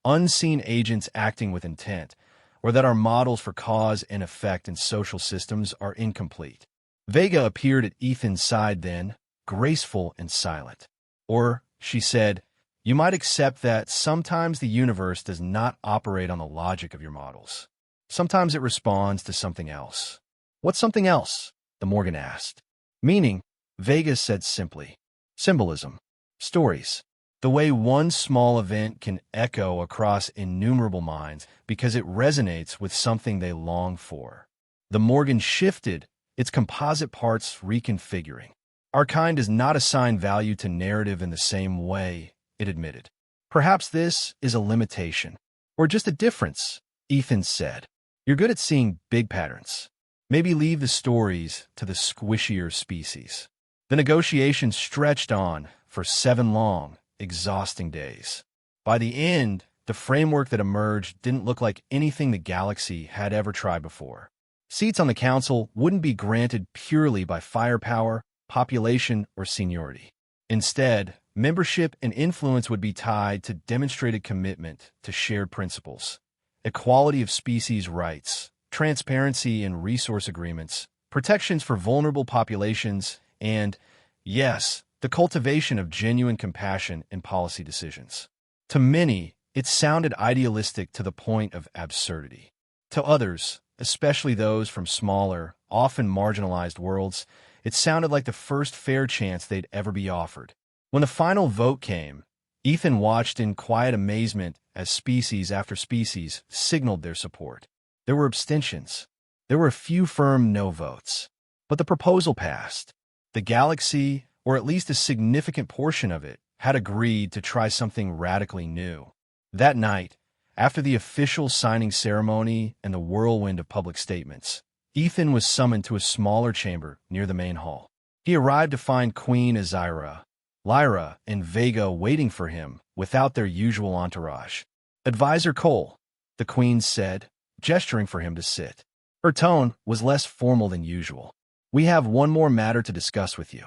unseen agents acting with intent, or that our models for cause and effect in social systems are incomplete. Vega appeared at Ethan's side then, graceful and silent. Or, she said, you might accept that sometimes the universe does not operate on the logic of your models. Sometimes it responds to something else. What's something else? The Morgan asked. Meaning, Vega said simply. Symbolism. Stories. The way one small event can echo across innumerable minds because it resonates with something they long for. The Morgan shifted, its composite parts reconfiguring. Our kind does not assign value to narrative in the same way, it admitted. Perhaps this is a limitation, or just a difference, Ethan said. You're good at seeing big patterns. Maybe leave the stories to the squishier species. The negotiations stretched on for 7 long, exhausting days. By the end, the framework that emerged didn't look like anything the galaxy had ever tried before. Seats on the council wouldn't be granted purely by firepower, population, or seniority. Instead, membership and influence would be tied to demonstrated commitment to shared principles, equality of species rights, transparency in resource agreements, protections for vulnerable populations, and, yes, the cultivation of genuine compassion in policy decisions. To many, it sounded idealistic to the point of absurdity. To others, especially those from smaller, often marginalized worlds, it sounded like the first fair chance they'd ever be offered. When the final vote came, Ethan watched in quiet amazement as species after species signaled their support. There were abstentions. There were a few firm no votes. But the proposal passed. The galaxy, or at least a significant portion of it, had agreed to try something radically new. That night, after the official signing ceremony and the whirlwind of public statements, Ethan was summoned to a smaller chamber near the main hall. He arrived to find Queen Azira, Lyra, and Vega waiting for him without their usual entourage. Advisor Cole, the Queen said, gesturing for him to sit. Her tone was less formal than usual. We have one more matter to discuss with you.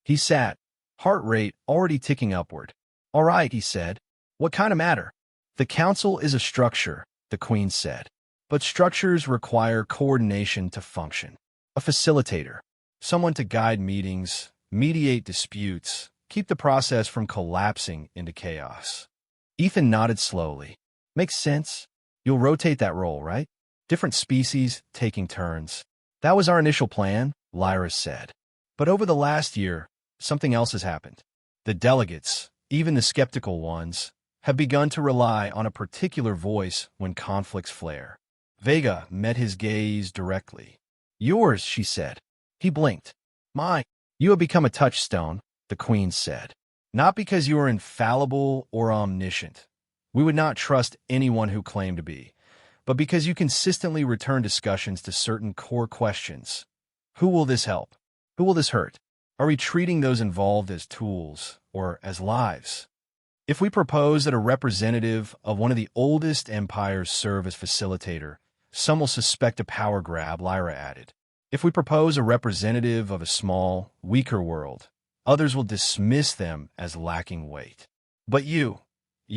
He sat, heart rate already ticking upward. All right, he said. What kind of matter? The council is a structure, the Queen said. But structures require coordination to function. A facilitator, someone to guide meetings, mediate disputes, keep the process from collapsing into chaos. Ethan nodded slowly. Makes sense. You'll rotate that role, right? Different species taking turns. That was our initial plan, Lyra said. But over the last year, something else has happened. The delegates, even the skeptical ones, have begun to rely on a particular voice when conflicts flare. Vega met his gaze directly. Yours, she said. He blinked. Mine. You have become a touchstone, the Queen said. Not because you are infallible or omniscient. We would not trust anyone who claimed to be, but because you consistently return discussions to certain core questions. Who will this help? Who will this hurt? Are we treating those involved as tools or as lives? If we propose that a representative of one of the oldest empires serve as facilitator, some will suspect a power grab, Lyra added. If we propose a representative of a small, weaker world, others will dismiss them as lacking weight. But you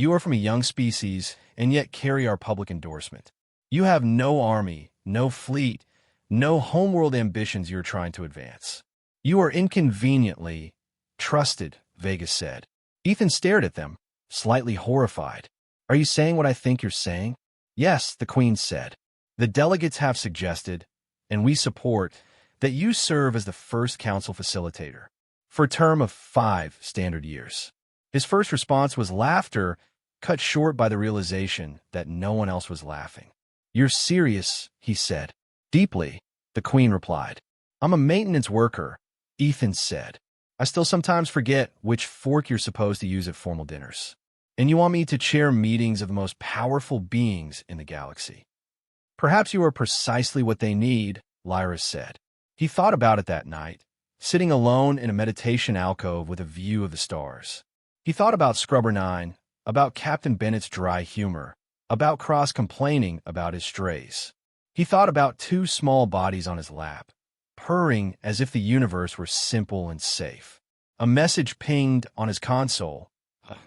are from a young species and yet carry our public endorsement. You have no army, no fleet, no homeworld ambitions you're trying to advance. You are inconveniently trusted, Vega said. Ethan stared at them, slightly horrified. Are you saying what I think you're saying? Yes, the Queen said. The delegates have suggested, and we support, that you serve as the first council facilitator for a term of 5 standard years. His first response was laughter, cut short by the realization that no one else was laughing. You're serious, he said. Deeply, the Queen replied. I'm a maintenance worker, Ethan said. I still sometimes forget which fork you're supposed to use at formal dinners. And you want me to chair meetings of the most powerful beings in the galaxy. Perhaps you are precisely what they need, Lyra said. He thought about it that night, sitting alone in a meditation alcove with a view of the stars. He thought about Scrubber 9, about Captain Bennett's dry humor, about Cross complaining about his strays. He thought about 2 small bodies on his lap, purring as if the universe were simple and safe. A message pinged on his console,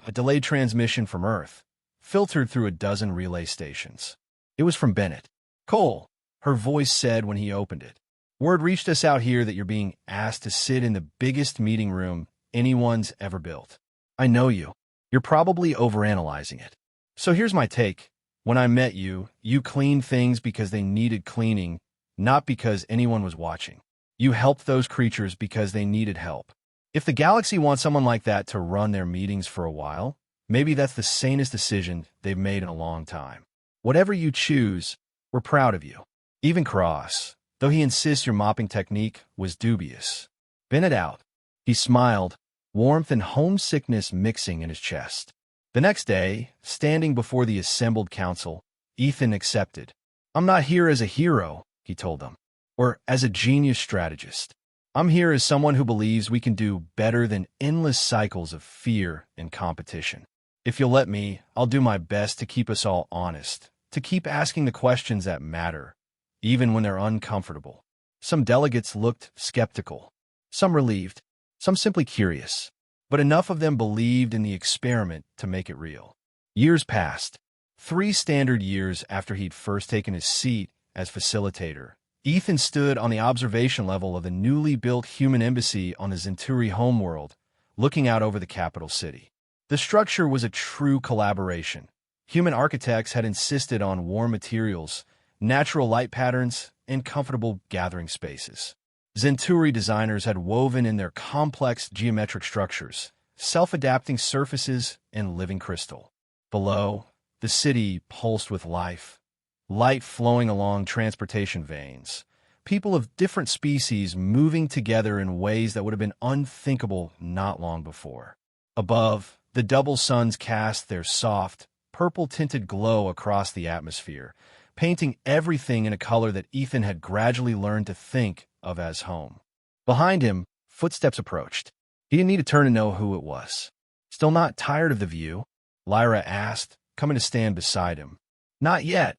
a delayed transmission from Earth, filtered through a dozen relay stations. It was from Bennett. Cole, her voice said when he opened it. Word reached us out here that you're being asked to sit in the biggest meeting room anyone's ever built. I know you. You're probably overanalyzing it. So here's my take. When I met you, you cleaned things because they needed cleaning, not because anyone was watching. You helped those creatures because they needed help. If the galaxy wants someone like that to run their meetings for a while, maybe that's the sanest decision they've made in a long time. Whatever you choose, we're proud of you. Even Cross, though he insists your mopping technique was dubious. Bennett out. He smiled, warmth and homesickness mixing in his chest. The next day, standing before the assembled council, Ethan accepted. I'm not here as a hero, he told them, or as a genius strategist. I'm here as someone who believes we can do better than endless cycles of fear and competition. If you'll let me, I'll do my best to keep us all honest, to keep asking the questions that matter, even when they're uncomfortable. Some delegates looked skeptical, some relieved, some simply curious, but enough of them believed in the experiment to make it real. Years passed. 3 standard years after he'd first taken his seat as facilitator, Ethan stood on the observation level of the newly built human embassy on the Zenturi homeworld, looking out over the capital city. The structure was a true collaboration. Human architects had insisted on warm materials, natural light patterns, and comfortable gathering spaces. Zenturi designers had woven in their complex geometric structures, self-adapting surfaces, and living crystal. Below, the city pulsed with life, light flowing along transportation veins, people of different species moving together in ways that would have been unthinkable not long before. Above, the double suns cast their soft, purple-tinted glow across the atmosphere, painting everything in a color that Ethan had gradually learned to think of as home. Behind him, footsteps approached. He didn't need to turn to know who it was. Still not tired of the view? Lyra asked, coming to stand beside him. Not yet,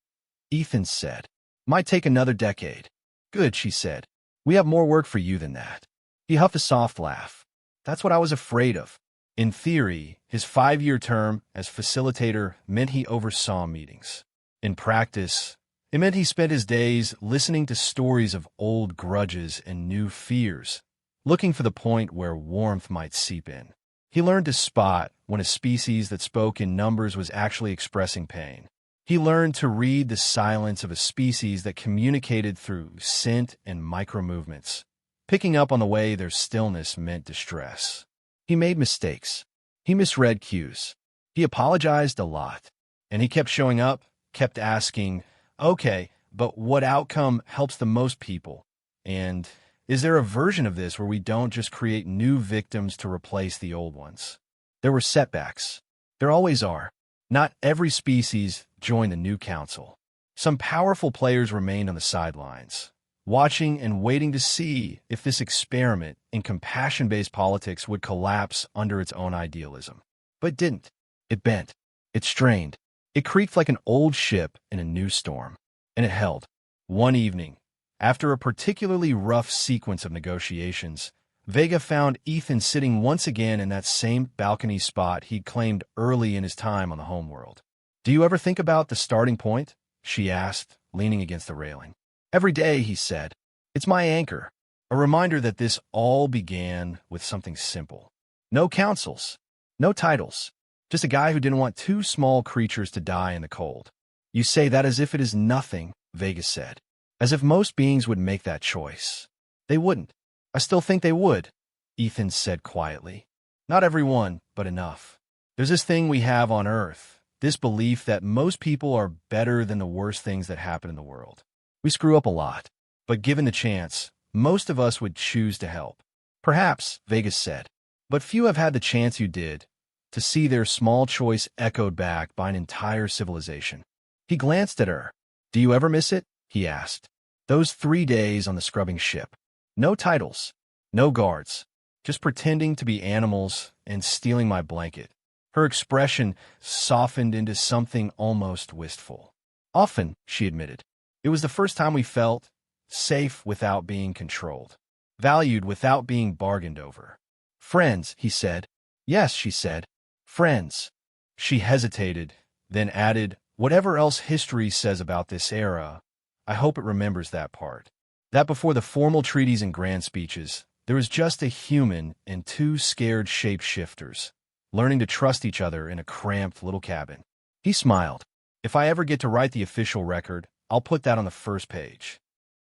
Ethan said. Might take another decade. Good, she said. We have more work for you than that. He huffed a soft laugh. That's what I was afraid of. In theory, his 5-year term as facilitator meant he oversaw meetings. In practice, It meant he spent his days listening to stories of old grudges and new fears, looking for the point where warmth might seep in. He learned to spot when a species that spoke in numbers was actually expressing pain. He learned to read the silence of a species that communicated through scent and micro-movements, picking up on the way their stillness meant distress. He made mistakes. He misread cues. He apologized a lot. And he kept showing up, kept asking, okay, but what outcome helps the most people? And is there a version of this where we don't just create new victims to replace the old ones? There were setbacks. There always are. Not every species joined the new council. Some powerful players remained on the sidelines, watching and waiting to see if this experiment in compassion-based politics would collapse under its own idealism. But it didn't. It bent. It strained. It creaked like an old ship in a new storm. And it held. One evening, after a particularly rough sequence of negotiations, Vega found Ethan sitting once again in that same balcony spot he'd claimed early in his time on the homeworld. "Do you ever think about the starting point?" she asked, leaning against the railing. "Every day," he said. "It's my anchor, a reminder that this all began with something simple. No councils, no titles, just a guy who didn't want two small creatures to die in the cold." "You say that as if it is nothing," Vega said, "as if most beings would make that choice." "They wouldn't. I still think they would," Ethan said quietly. "Not everyone, but enough. There's this thing we have on Earth, this belief that most people are better than the worst things that happen in the world. We screw up a lot, but given the chance, most of us would choose to help." "Perhaps," Vega said, "but few have had the chance you did, to see their small choice echoed back by an entire civilization." He glanced at her. "Do you ever miss it?" he asked. "Those 3 days on the scrubbing ship. No titles, no guards, just pretending to be animals and stealing my blanket." Her expression softened into something almost wistful. "Often," she admitted. "It was the first time we felt safe without being controlled, valued without being bargained over." "Friends," he said. "Yes," she said. "Friends." She hesitated, then added, "Whatever else history says about this era, I hope it remembers that part. That before the formal treaties and grand speeches, there was just a human and 2 scared shapeshifters, learning to trust each other in a cramped little cabin." He smiled. "If I ever get to write the official record, I'll put that on the first page."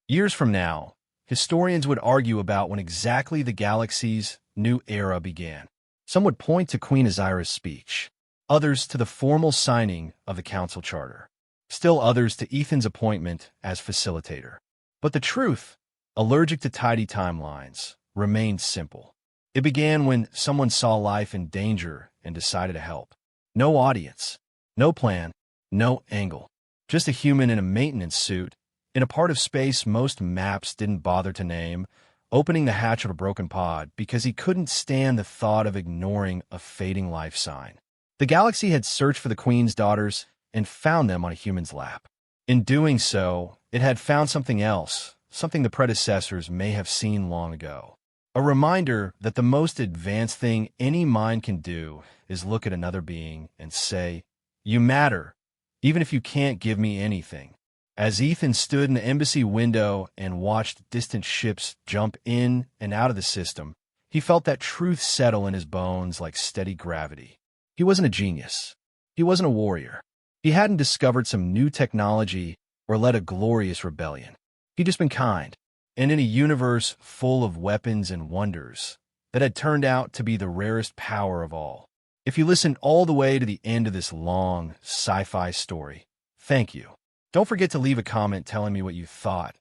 Years from now, historians would argue about when exactly the galaxy's new era began. Some would point to Queen Azira's speech, others to the formal signing of the Council Charter, still others to Ethan's appointment as facilitator. But the truth, allergic to tidy timelines, remained simple. It began when someone saw life in danger and decided to help. No audience, no plan, no angle. Just a human in a maintenance suit, in a part of space most maps didn't bother to name, opening the hatch of a broken pod because he couldn't stand the thought of ignoring a fading life sign. The galaxy had searched for the Queen's daughters and found them on a human's lap. In doing so, it had found something else, something the predecessors may have seen long ago. A reminder that the most advanced thing any mind can do is look at another being and say, "You matter, even if you can't give me anything." As Ethan stood in the embassy window and watched distant ships jump in and out of the system, he felt that truth settle in his bones like steady gravity. He wasn't a genius. He wasn't a warrior. He hadn't discovered some new technology or led a glorious rebellion. He'd just been kind, and in a universe full of weapons and wonders that had turned out to be the rarest power of all. If you listened all the way to the end of this long sci-fi story, thank you. Don't forget to leave a comment telling me what you thought,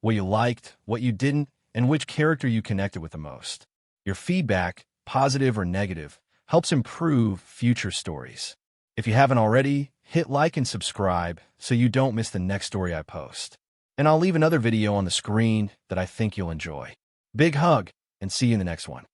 what you liked, what you didn't, and which character you connected with the most. Your feedback, positive or negative, helps improve future stories. If you haven't already, hit like and subscribe so you don't miss the next story I post. And I'll leave another video on the screen that I think you'll enjoy. Big hug, and see you in the next one.